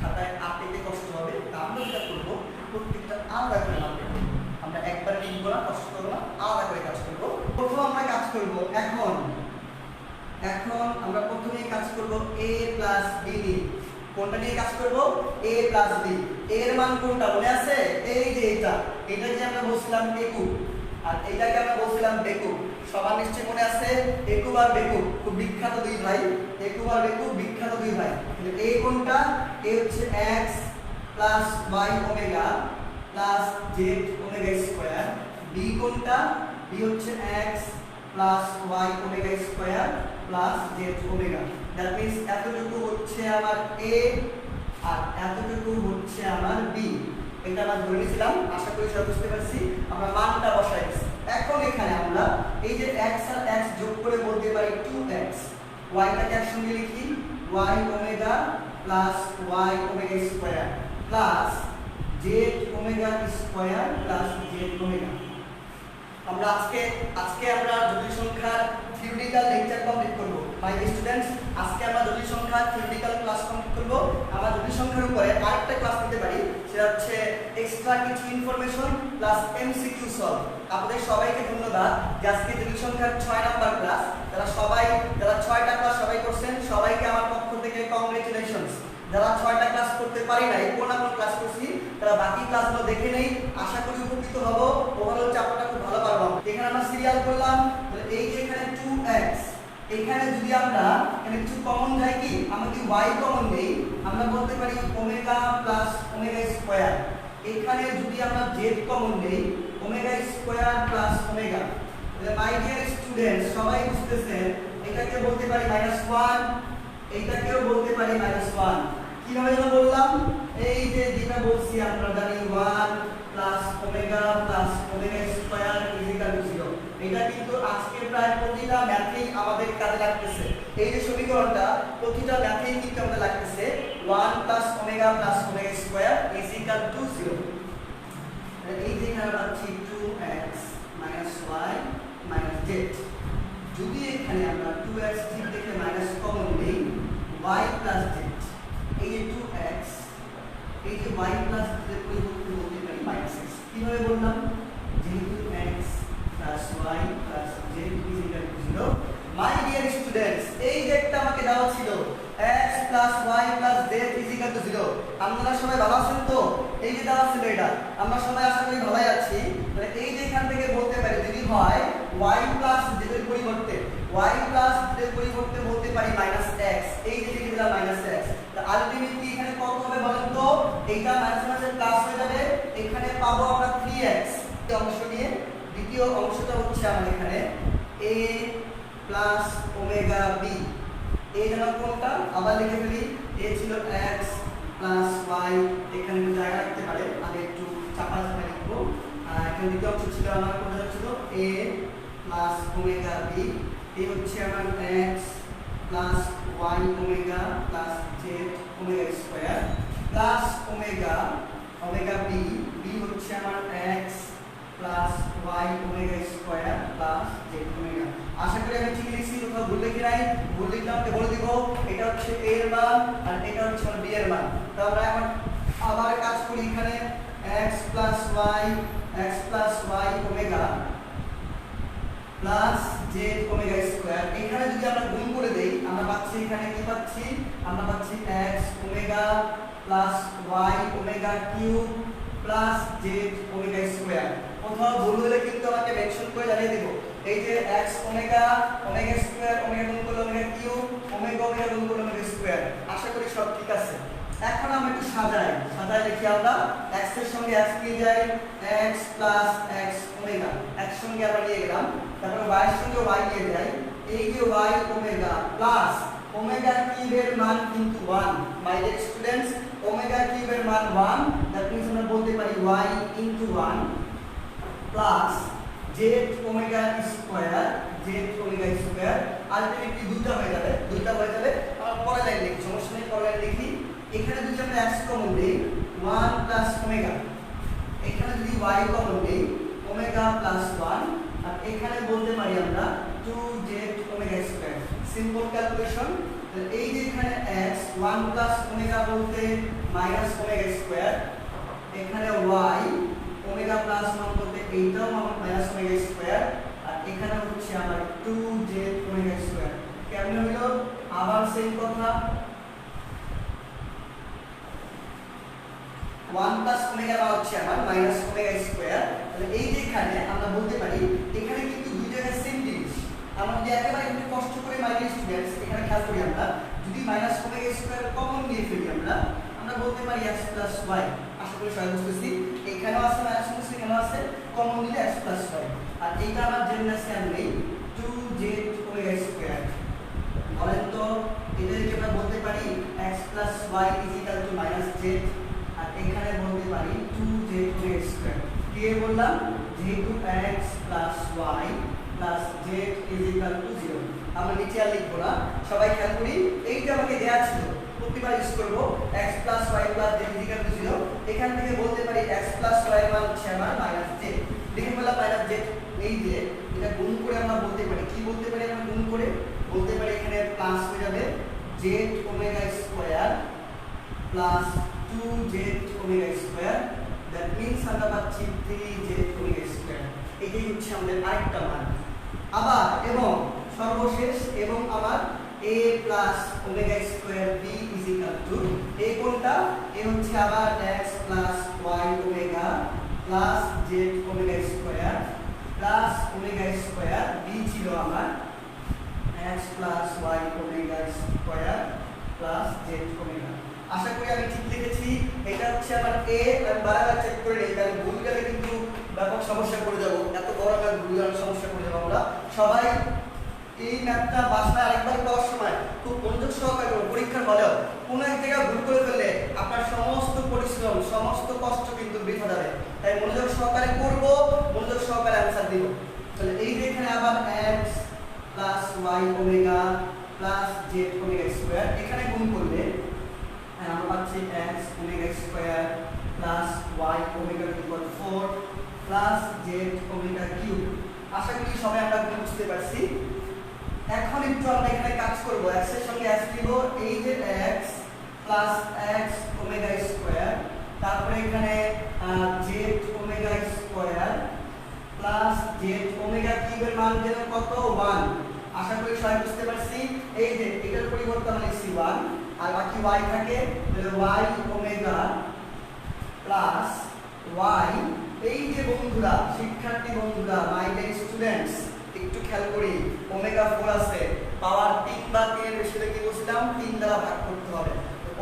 খাতায় আঁকতে কষ্ট হবে। আমরা যেটা করবো প্রত্যেকটা আলাদা করে মান বের করবো, আমরা একবার লিখবো না, কষ্ট করবো না, আলাদা করে কাজ করবো। প্রথম আমরা কাজ করবো এখন আমরা প্রথমেই কাজ করব a প্লাস b নিয়ে। কোনটা নিয়ে কাজ করব? a plus b। এর মান কোনটা মনে আছে? এই যে এটাকে আমরা বলছিলাম একু, আর এইটাকে আমরা বলছিলাম বেকু। সবার নিশ্চয়ই মনে আছে একু আর বেকু খুব বিখ্যাত দুই ভাই, একু আর বেকু বিখ্যাত দুই ভাই। a কোনটা? a হচ্ছে x plus y omega plus z omega square. b কোনটা? b হচ্ছে x plus y omega square plus z omega. That means এতটুকু হচ্ছে আমার a আর এতটুকু হচ্ছে আমার b। এটা আমরা ধরে নিয়েছিলাম, আশা করি সবাই বুঝতে পারছি। আমরা মানটা বসাইছি। এখন এখানে আমরা এই যে x আর x যোগ করে বলতে পারি 2x, y টাকে একসঙ্গে লিখি y omega plus y omega square plus z omega square plus z omega. আমরা আজকে আমরা জটিল সংখ্যার থিওরিটিক্যাল লেকচার কমপ্লিট করব। মাই স্টুডেন্টস, আজকে আমরা জটিল সংখ্যার থিওরিটিক্যাল ক্লাস কমপ্লিট করব। আমরা জটিল সংখ্যার উপরে আরেকটা ক্লাস নিতে পারি, সেটা হচ্ছে এক্সট্রা কিছু ইনফরমেশন প্লাস এমসিকিউ সলভ। আপনাদের সবাইকে ধন্যবাদ যে আজকে জটিল সংখ্যার 6 নাম্বার ক্লাস, যারা 6টা ক্লাস সবাই করছেন, সবাইকে আমার পক্ষ থেকে কংগ্রেচুলেশনস। যারা 6টা ক্লাস করতে পারি নাই, কোন ক্লাস করছি, তারা বাকি ক্লাসগুলো দেখে নেই, আশা করি উপকৃত হব। ওভারঅল চ্যাপ্টারটা খুব ভালো পারবো। এখানে আমরা সিরিয়াল করলাম, এই যে এখানে 2x, এখানে যদি আমরা এখানে কিছু কমন যায় কি, আমরা যদি y কমন নেই আমরা বলতে পারি ওমেগা প্লাস ওমেগা স্কয়ার। এখানে যদি আমরা z কমন নেই ওমেগা স্কয়ার প্লাস ওমেগা। তাহলে মাই ডিয়ার স্টুডেন্টস, সবাই বুঝতেছেন এটাকে বলতে পারি -1, এইটাকেও বলতে পারি -1। কিভাবে যেন বললাম, এই যে যেটা বলছি আমরা জানি 1 plus omega square is equal two 0। এটা কিন্তু আজকে প্রায় প্রতিটা ম্যাথেই আমাদের কাজে লাগতেছে। এই যে সমীকরণটা প্রতিটা ম্যাথেই কিন্তু আমাদের লাগতেছে 1 plus omega square is equal two 0। এই যে এখানে পাচ্ছি 2x y z। যদি এখানে আমরা 2x ঠিক দেখে মাইনাস কমন নেই, y প্লাস z, এই যে 2x, এই যে y প্লাস z এর পরিবর্তে বলতে পারি -x। কিভাবে বললাম? যেহেতু x plus y plus z is equal two 0। My dear students, এই যে একটা আমাকে দেওয়া ছিল x plus y plus z is equal two 0। আপনারা সবাই ভালো আছেন তো? এই যে দেওয়া ছিল এটা, আমরা সবাই আশা করি ভালোই আছি। তাহলে এই যে এখান থেকে বলতে পারি যদি হয় y প্লাস z এর পরিবর্তে বলতে পারি -x। এই যে লিখে দিলাম -x। তো আলটিমেটলি এখানে কত হবে বলেন তো? এইটা মাইনাস প্লাস হয়ে যাবে, এখানে পাবো আমরা 3x। এই অংশ নিয়ে দ্বিতীয় অংশটা হচ্ছে আমাদের এখানে a প্লাস ওমেগা b এই জন্য কোনটা আবার লিখে ফেলি, এ ছিল x প্লাস y, এখানে একটু জায়গা রাখতে পারে, আমি একটু চাপা চাপা লিখবো। এখানে দ্বিতীয় অংশ ছিল আমার কোনটা ছিল a প্লাস ওমেগা b, এই হচ্ছে আমার x plus y omega plus z omega square plus omega omega b, b হচ্ছে আমার x plus y omega square plus z omega. আশা করি আমি ঠিক লিখছি, কোথাও ভুল লিখি নাই। ভুল লিখলে আমাকে বলে দিব। এটা হচ্ছে a এর মান আর এটা হচ্ছে আমার b এর মান। তো আমরা এখন আবার কাজ করি, এখানে x plus y omega plus z omega square, এখানে যদি আমরা গুণ করে দেই আমরা পাচ্ছি, এখানে কি পাচ্ছি, আমরা পাচ্ছি x omega plus y omega cube plus z omega square. কোথাও ভুল হলে কিন্তু আমাকে মেনশন করে জানিয়ে দেব। এই যে x omega omega square, omega গুণ করলে ওমেগা কিউব, ওমেগা ওমেগা গুণ করলে ওমেগা স্কয়ার। আশা করি সব ঠিক আছে। এখন আমরা একটু সাজাই লিখি, আমরা x এর সঙ্গে x নিয়ে যাই, x plus x omega, x সঙ্গে আমরা নিয়ে গেলাম, তারপর y এর সঙ্গে y নিয়ে যাই, এই যে y ওমেগা প্লাস ওমেগা কিউবের মান কিন্তু 1, মাই ডিয়ার স্টুডেন্টস, ওমেগা কিউবের মান 1, দ্যাট মিন্স আমরা বলতে পারি y into 1 plus z omega square, ultimately দুটো হয়ে যাবে, আমরা পরের লাইন লিখি, সমস্যা নেই, পরের লাইন লিখি। এখানে যদি আমরা x কমন দেই 1 প্লাস ওমেগা, এখানে যদি y কমন দেই ওমেগা প্লাস 1, আর এখানে বলতে পারি আমরা 2z omega square. Simple calculation. এই যে এখানে x 1 প্লাস ওমেগা বলতে মাইনাস ওমেগা স্কয়ার, এখানে y ওমেগা প্লাস 1 বলতে এইটাও মাইনাস ওমেগা স্কয়ার, আর এখানে হচ্ছে আমার 2z ওমেগা স্কয়ার। কেমন হলো? আবার সেম কথা, 1 প্লাস ওমেগা বা হচ্ছে আমার মাইনাস ওমেগা স্কয়ার। তাহলে এই যে এখানে আমরা বলতে পারি, এখানে কিন্তু দুই জায়গায় সেম জিনিস। আমরা যদি একেবারে একটু কষ্ট করে মাইনাস স্টুডেন্টস এখানে খেয়াল করি, আমরা যদি মাইনাস ওমেগা স্কয়ার কমন নিয়ে ফেলি আমরা বলতে পারি x প্লাস y। আশা করি সবাই বুঝতেছি, এখানেও আছে মাইনাস ওমেগা, এখানেও আছে, কমন নিলে x প্লাস y। আর এইটা আমার জেনারেশন আমি নেই 2z ওমেগা স্কয়ার। বলেন তো এটাকে আমরা বলতে পারি x plus y equal to minus z, আর এখানে বলতে পারি 2z ওমেগা স্কয়ার। কি বললাম? যেহেতু x plus y plus z equal to 0, আমরা নিচে আর লিখবো না। সবাই খেয়াল করি, এইটা আমাকে দেয়া ছিল, প্রতিবার ইউজ করব x plus y plus z equal to 0। এখান থেকে বলতে পারি x প্লাস y এর মান হচ্ছে আমার মাইনাস z, লিখে বললাম মাইনাস z। এই যে এটা গুণ করে আমরা বলতে পারি, কি বলতে পারি আমরা গুণ করে বলতে পারি, এখানে প্লাস হয়ে যাবে z omega square plus 2z omega square, that means আমরা পাচ্ছি 3z ওমেগা স্কয়ার। এটাই হচ্ছে আমাদের আরেকটা মান। আবার এবং সর্বশেষ, এবং আমার a plus omega square b is equal to, a কোনটা? a হচ্ছে আবার x plus y omega plus z omega square plus omega square, b ছিল আমার x plus y omega square plus z omega. আশা করি আমি ঠিক লিখেছি। এটা হচ্ছে আমার a, আমি বারবার চেক করে নেই, কারণ ভুল গেলে কিন্তু ব্যাপক সমস্যা পড়ে যাব, এত বড় একটা ভুল গেলে সমস্যা পড়ে যাব। আমরা সবাই এই ম্যাথটা বাসায় আরেকবার দেওয়ার সময় খুব মনোযোগ সহকারে পরীক্ষার হলেও কোনো এক জায়গায় ভুল করে ফেললে আপনার সমস্ত পরিশ্রম সমস্ত কষ্ট কিন্তু বৃথা যাবে। তাই মনোযোগ সহকারে করব, মনোযোগ সহকারে অ্যান্সার দিব। তাহলে এই যে এখানে আবার x plus y omega plus z omega square, এখানে গুণ করলে আমরা পাচ্ছি x omega square plus y omega equal 4 plus z omega cube. আশা করি সবাই আমরা বুঝতে পারছি। এখন একটু আমরা এখানে কাজ করব, x এর সঙ্গে x দিব, এই যে x plus x omega square, তারপরে এখানে z omega square plus z omega কিউবের মান যেন কত 1। আশা করি সবাই বুঝতে পারছি। এই যে এটার পরিবর্তে আমরা লিখছি 1, আর বাকি y থাকে, তাহলে y ওমেগা প্লাস y। এই যে বন্ধুরা, শিক্ষার্থী বন্ধুরা, মাই ডিয়ার স্টুডেন্টস, একটু খেয়াল করি, ওমেগা 4 আছে, পাওয়ার 3 বা 3 এর বেশি হলে কি বলছিলাম 3 দ্বারা ভাগ করতে হবে।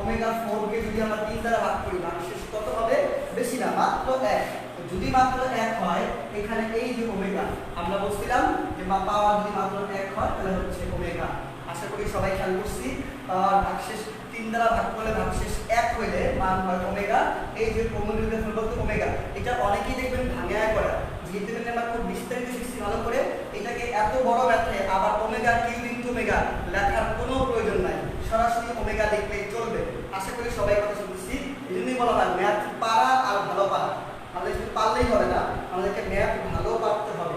ওমেগা 4 কে যদি আমরা 3 দ্বারা ভাগ করি, ভাগশেষ কত হবে? বেশি না, মাত্র 1। যদি মাত্র 1 হয়, এখানে এই যে ওমেগা আমরা বলছিলাম যে পাওয়ার যদি মাত্র 1 হয় তাহলে হচ্ছে ওমেগা। আশা করি সবাই খেয়াল করছি। ভাগশেষ 3 দ্বারা ভাগ করলে ভাগশেষ 1 হইলে মান হয় ওমেগা। এই যে কমন নিতে হলো তো ওমেগা, এটা অনেকেই দেখবেন ভাঙায় করা, যেহেতু আমরা খুব বিস্তারিত শিখছি ভালো করে, এটাকে এত বড় ম্যাথে আবার ওমেগা কিউব ইনটু ওমেগা লেখার কোনো প্রয়োজন নাই, সরাসরি ওমেগা লিখলেই চলবে। আশা করি সবাই কথা শুনতেছি। এই জন্যই বলা হয় ম্যাথ পারা আর ভালো পারা, আমাদের শুধু পারলেই হবে না, আমাদেরকে ম্যাথ ভালো পারতে হবে।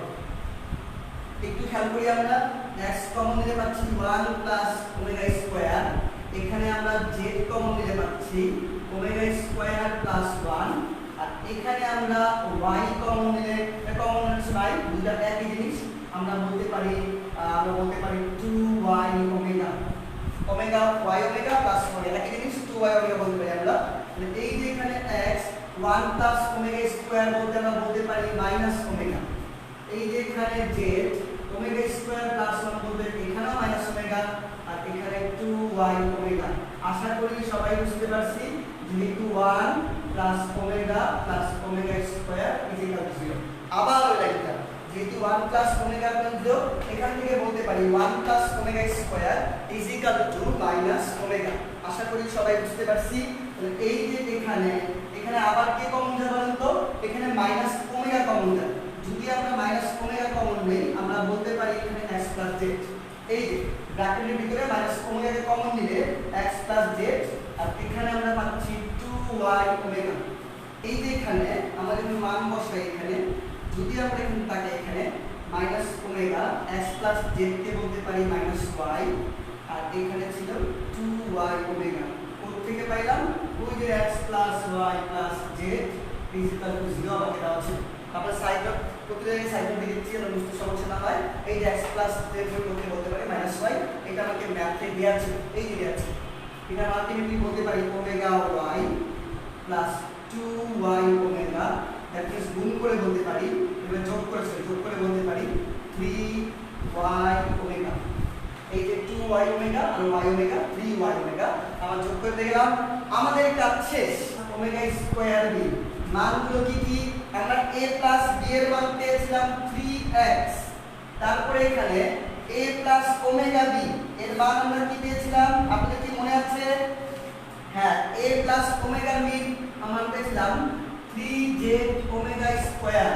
একটু খেয়াল করি আমরা, নেক্সট কমন নিতে পাচ্ছি 1 প্লাস ওমেগা স্কয়ার, এখানে আমরা z কমন নিতে পাচ্ছি ওমেগা স্কয়ার প্লাস 1, আর এখানে আমরা y কমন নিলে কমন হচ্ছে y, দুটো একই জিনিস, আমরা বলতে পারি 2y omega, omega y omega plus omega একই জিনিস, 2y ওমেগা বলতে পারি আমরা। এই যে এখানে x 1 প্লাস ওমেগা স্কয়ার বলতে আমরা বলতে পারি মাইনাস ওমেগা। এই যে এখানে z ওমেগা স্কয়ার প্লাস 1 বলতে এখানেও মাইনাস ওমেগা, আর এখানে 2y ওমেগা। আশা করি সবাই বুঝতে পারছি, যেহেতু 1 plus omega square equal two 0। আবার ওই লাইনটা, যেহেতু 1 প্লাস ওমেগা প্লাস 0, এখান থেকে বলতে পারি 1 plus omega square equal to minus omega. আশা করি সবাই বুঝতে পারছি। তাহলে এই যে এখানে আবার কি কমন যায় বলেন তো, এখানে মাইনাস ওমেগা কমন যায়। যদি আমরা মাইনাস ওমেগা কমন নেই, আমরা বলতে পারি এখানে x প্লাস z। এই যে ব্র্যাকেটের ভিতরে মাইনাস ওমেগাকে কমন নিলে x প্লাস z, আর এখানে আমরা পাচ্ছি 2y ওমেগা। এই যে এখানে আমাদের মান বসাই, এখানে যদি আমরা এখানে তাকে এখানে minus omega x plus z কে বলতে পারি মাইনাস y, আর এখানে ছিল 2y ওমেগা। কোথা থেকে পাইলাম? ওই যে x plus y plus z equal to 0 আমাকে দেওয়া আছে। আমরা সাইড প্রতিটা সাইড দিচ্ছি, আমরা বুঝতে সমস্যা না হয়। এই যে x প্লাস z বলতে পারি মাইনাস y, এটা আমাকে ম্যাথে দেওয়া আছে, এই যে দেওয়া আছে। এটা আলটিমেটলি বলতে পারি omega y plus 2y omega, that means গুণ করে বলতে পারি, এবার যোগ করে বলতে পারি 3y ওমেগা। এই যে 2y ওমেগা আর y ওমেগা 3y ওমেগা আমরা যোগ করে দেখলাম, আমাদের কাজ শেষ। ওমেগা স্কয়ার b মানগুলো কি আমরা a প্লাস b এর মান পেয়েছিলাম 3x, তারপরে এখানে a প্লাস ওমেগা b এর মান আমরা কি পেয়েছিলাম আপনাদের কি মনে আছে? হ্যাঁ, a প্লাস ওমেগা b আমরা পেয়েছিলাম 3z ওমেগা স্কয়ার,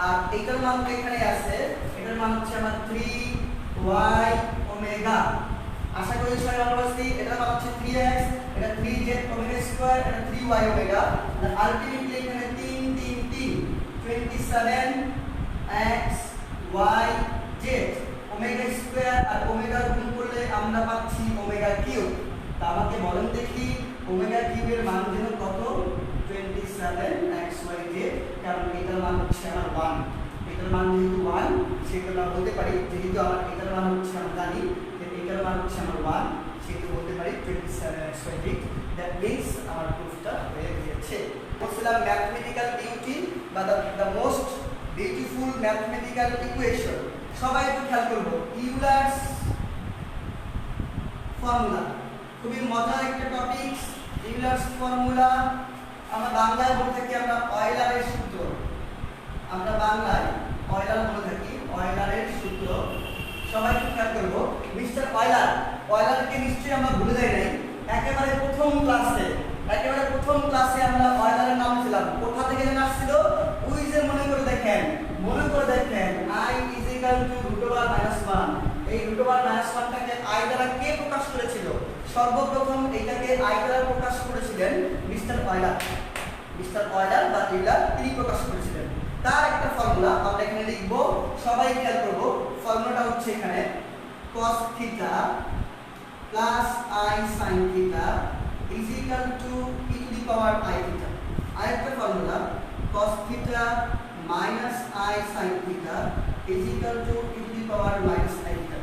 আর এটার মান তো এখানে আছে, এটার মান হচ্ছে আমার 3y ওমেগা। আশা করি সবাই ভালো বুঝছি। এটার মান হচ্ছে 3x, এটা 3z ওমেগা স্কয়ার, এটা 3y ওমেগা, আর আলটিমেটলি এখানে 3 3 3 27x y z omega square, আর ওমেগা গুণ করলে আমরা পাচ্ছি ওমেগা কিউব। তা আমাকে বলেন দেখি ওমেগা কিউবের মান যেন কত? 27x y z, কারণ এটার মান হচ্ছে আমার 1, এটার মান যেহেতু 1 সেটা আমরা বলতে পারি, যেহেতু আমার এটার মান হচ্ছে আমরা জানি যে এটার মান হচ্ছে আমার 1, সেটা বলতে পারি 27x y z। That means আমার প্রুফটা হয়ে গিয়েছে। বলছিলাম ম্যাথমেটিক্যাল বিউটি বা the most beautiful mathematical equation. সবাই একটু খেয়াল করব, ইউলারস ফর্মুলা খুবই মজার একটা টপিক। ইউলারস ফর্মুলা আমরা বাংলায় বলে থাকি আমরা অয়লারের সূত্র, আমরা বাংলায় অয়লার বলে থাকি, অয়লারের সূত্র। সবাই একটু খেয়াল করবো, মিস্টার অয়লারকে নিশ্চয়ই আমরা ভুলে যাই নাই। একেবারে প্রথম ক্লাসে আমরা অয়লারের নাম ছিলাম, কোথা থেকে যেন আসছিল? ওই যে মনে করে দেখেন i is equal to root over minus 1। এই root over minus 1টাকে i দ্বারা কে প্রকাশ করেছিল? সর্বপ্রথম এটাকে i দ্বারা প্রকাশ করেছিলেন মিস্টার অয়লার বা ইউলার, তিনি প্রকাশ করেছিলেন। তার একটা ফর্মুলা আমরা এখানে লিখব, সবাই খেয়াল করব। ফর্মুলাটা হচ্ছে এখানে cos থিটা প্লাস i sin theta is equal to e to the power i theta. আরেকটা formula cos theta minus i sin theta is equal to e to the power minus i theta।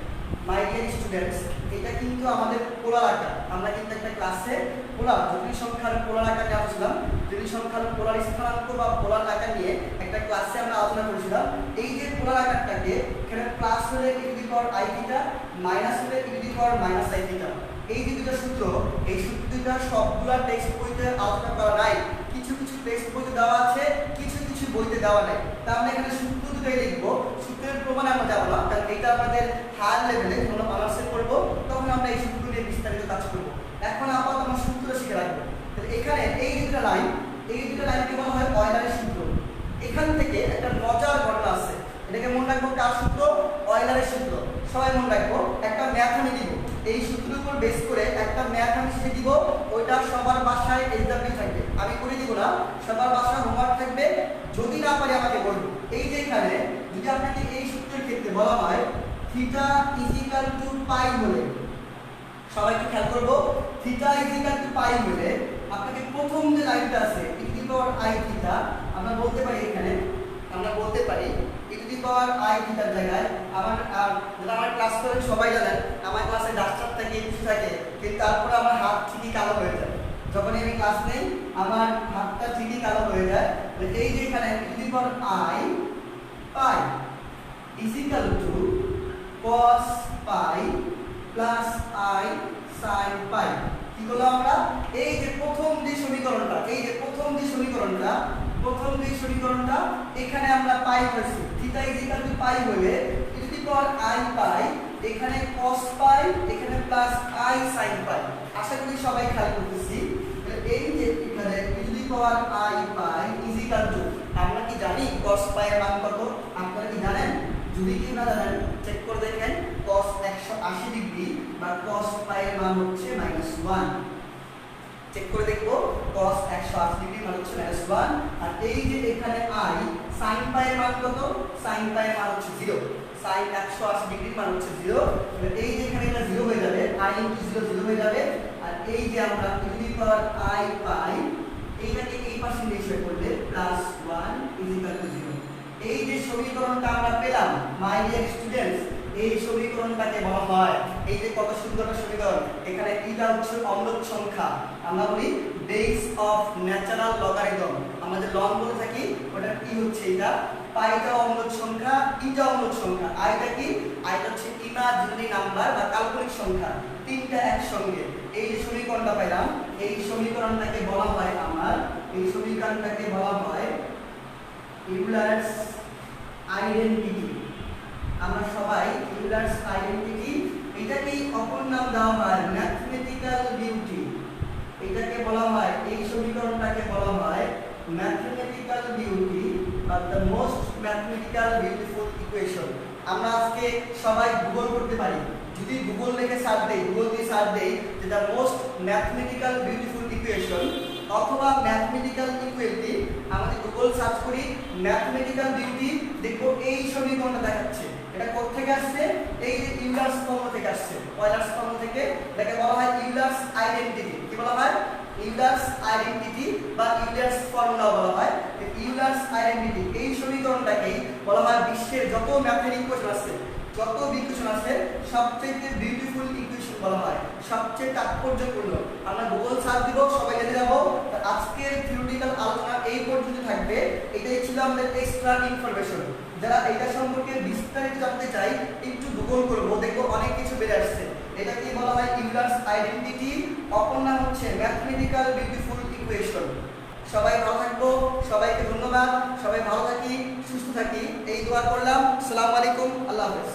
My dear students, এটা কিন্তু আমাদের পোলার আকার। আমরা কিন্তু একটা ক্লাসে পোলার জটিল সংখ্যার পোলার আকার নিয়ে আলোচনা, জটিল সংখ্যার পোলার স্থানাঙ্ক বা পোলার আকার নিয়ে একটা ক্লাসে আমরা আলোচনা করেছিলাম। এই যে পোলার আকারটাকে এখানে প্লাস হলে e to the power i theta, minus হলে e to the power minus i theta। এই যে দুটো সূত্র, এই সূত্র দুটো সবগুলা টেক্সট বইতে আলোচনা করা নাই। কিছু টেক্সট বইতে দেওয়া আছে, কিছু বইতে দেওয়া নাই। তা আমরা এখানে সূত্র দুটোই লিখবো, সূত্রের প্রমাণে আমরা যাবো না, কারণ এটা আমাদের হায়ার লেভেলে যখন আমরা অনার্সে করবো তখন আমরা এই সূত্র নিয়ে বিস্তারিত কাজ করবো। এখন আপাতত আমরা সূত্র শিখে রাখবো। তাহলে এখানে এই দুটো লাইনকে বলা হয় অয়লারের সূত্র। এখান থেকে একটা মজার ঘটনা আছে, এটাকে মনে রাখবো কার সূত্র? অয়লারের সূত্র। সবাই মনে রাখবো, একটা ম্যাথ আমি দিব, এই সূত্রের উপর বেস করে একটা ম্যাথ আমি শিখে দিব, ওইটা সবার বাসায় এক্সাম্পল থাকবে, আমি করে দিব না, সবার বাসায় হোমওয়ার্ক থাকবে, যদি না পারি আমাকে বলবো। এই যে এখানে যদি আপনাকে এই সূত্রের ক্ষেত্রে বলা হয় থিটা ইজ ইকুয়াল টু পাই হলে, সবাইকে খেয়াল করবো, থিটা ইজ ইকুয়াল টু পাই হলে আপনাকে প্রথম যে লাইনটা আছে e two the power i theta, আমরা বলতে পারি এখানে, আমরা বলতে পারি e two the power i থিটার জায়গায় যারা আমার ক্লাস করেন সবাই জানেন আমার ক্লাসে ডাস্টার থাকে, কিছু থাকে, কিন্তু তারপরে আমার হাত ঠিকই কালো হয়ে যায়। যখন আমি ক্লাস নেই আমার হাতটা ঠিকই কালো হয়ে যায়। এই যে এখানে e two the power i pi is equal two cos pi plus i sin পাই। কি করলাম আমরা? এই যে প্রথম যে সমীকরণটা, এখানে আমরা পাই করেছি, থিটা ইজ ইকুয়াল টু পাই হলে e two the power i পাই, এখানে cos পাই, এখানে প্লাস i sin পাই। আশা করি সবাই খেয়াল করতেছি। এই যে এখানে e two the power i pi is equal two, আমরা কি জানি cos পাই এর মান কত? আপনারা কি জানেন? যদি কি না জানেন চেক করে দেখেন, cos 180 ডিগ্রি বা cos পাই এর মান হচ্ছে -1। চেক করে দেখবো, cos 180 ডিগ্রি মান হচ্ছে -1। আর এই যে এখানে i sin পাই এর মান কত? sin পাই এর মান হচ্ছে 0। sin 180 ডিগ্রি মান হচ্ছে 0। এই যে এখানে এটা 0 হয়ে যাবে, i * 0 0 হয়ে যাবে। আর এই যে আমরা e two the power i পাই, এইটাকে এই পাশে নিয়ে করলে +1 = 0। এই যে সমীকরণটা আমরা পেলাম মাই ডিয়ার স্টুডেন্টস, এই সমীকরণটাকে বলা হয়, এই যে কত সুন্দর একটা সমীকরণ, এখানে এটা হচ্ছে অম্লক সংখ্যা, আমরা বলি বেস অফ ন্যাচারাল লগারিদম, আমরা যে লগ বলে থাকি ওটা কি হচ্ছে, এটা পাইটা অম্লক সংখ্যা, ইটা অম্লক সংখ্যা, আইটা কি? আইটা হচ্ছে ইমাজিনারি নাম্বার বা কাল্পনিক সংখ্যা, তিনটা একসঙ্গে। এই যে সমীকরণটা পেলাম, এই সমীকরণটাকে বলা হয় ইউলার্স আইডেন্টিটি। আমরা সবাই ইউলার্স আইডেন্টিটি, এটাকেই অপর নাম দেওয়া হয় ম্যাথমেটিক্যাল বিউটি। এটাকে বলা হয়, এই সমীকরণটাকে বলা হয় ম্যাথমেটিক্যাল বিউটি বা the most mathematical beautiful equation. আমরা আজকে সবাই গুগল করতে পারি, যদি গুগল লিখে সার্চ দেই, গুগল দিয়ে সার্চ দেই যে the most mathematical beautiful equation অথবা ম্যাথমেটিক্যাল ইকুয়েলিটি, আমাদের গুগল সার্চ করি ম্যাথমেটিক্যাল বিউটি, দেখো এই সমীকরণটা দেখাচ্ছে। এটা কোথা থেকে আসছে? এই যে ইউলার্স ফর্মুলা থেকে আসছে, অয়লার্স ফর্মুলা থেকে। এটাকে বলা হয় ইউলার্স আইডেন্টিটি। কি বলা হয়? ইউলার্স আইডেন্টিটি বা ইউলার্স ফর্মুলা বলা হয়। ইউলার্স আইডেন্টিটি এই সমীকরণটাকেই বলা হয় বিশ্বের যত ম্যাথমেটিক্যাল ইকুয়েশন আছে সবচেয়ে বিউটিফুল ইকুয়েশন বলা হয়, সবচেয়ে তাৎপর্যপূর্ণ। আমরা গুগল সার্চ দিব, সবাই জেনে যাব। আজকের থিওরিটিক্যাল আলোচনা এই পর্যন্ত থাকবে। এটাই ছিল আমাদের এক্সট্রা ইনফরমেশন। যারা এটা সম্পর্কে বিস্তারিত জানতে চাই একটু গুগল করবো, দেখবো অনেক কিছু বেড়ে আসছে। এটাকে বলা হয় ইউলার্স আইডেন্টিটি, অপর নাম হচ্ছে ম্যাথমেটিক্যাল বিউটিফুল ইকুয়েশন। সবাই ভালো থাকবো, সবাইকে ধন্যবাদ, সবাই ভালো থাকি, সুস্থ থাকি, এই দোয়া করলাম। আসসালামু আলাইকুম, আল্লাহ হাফেজ।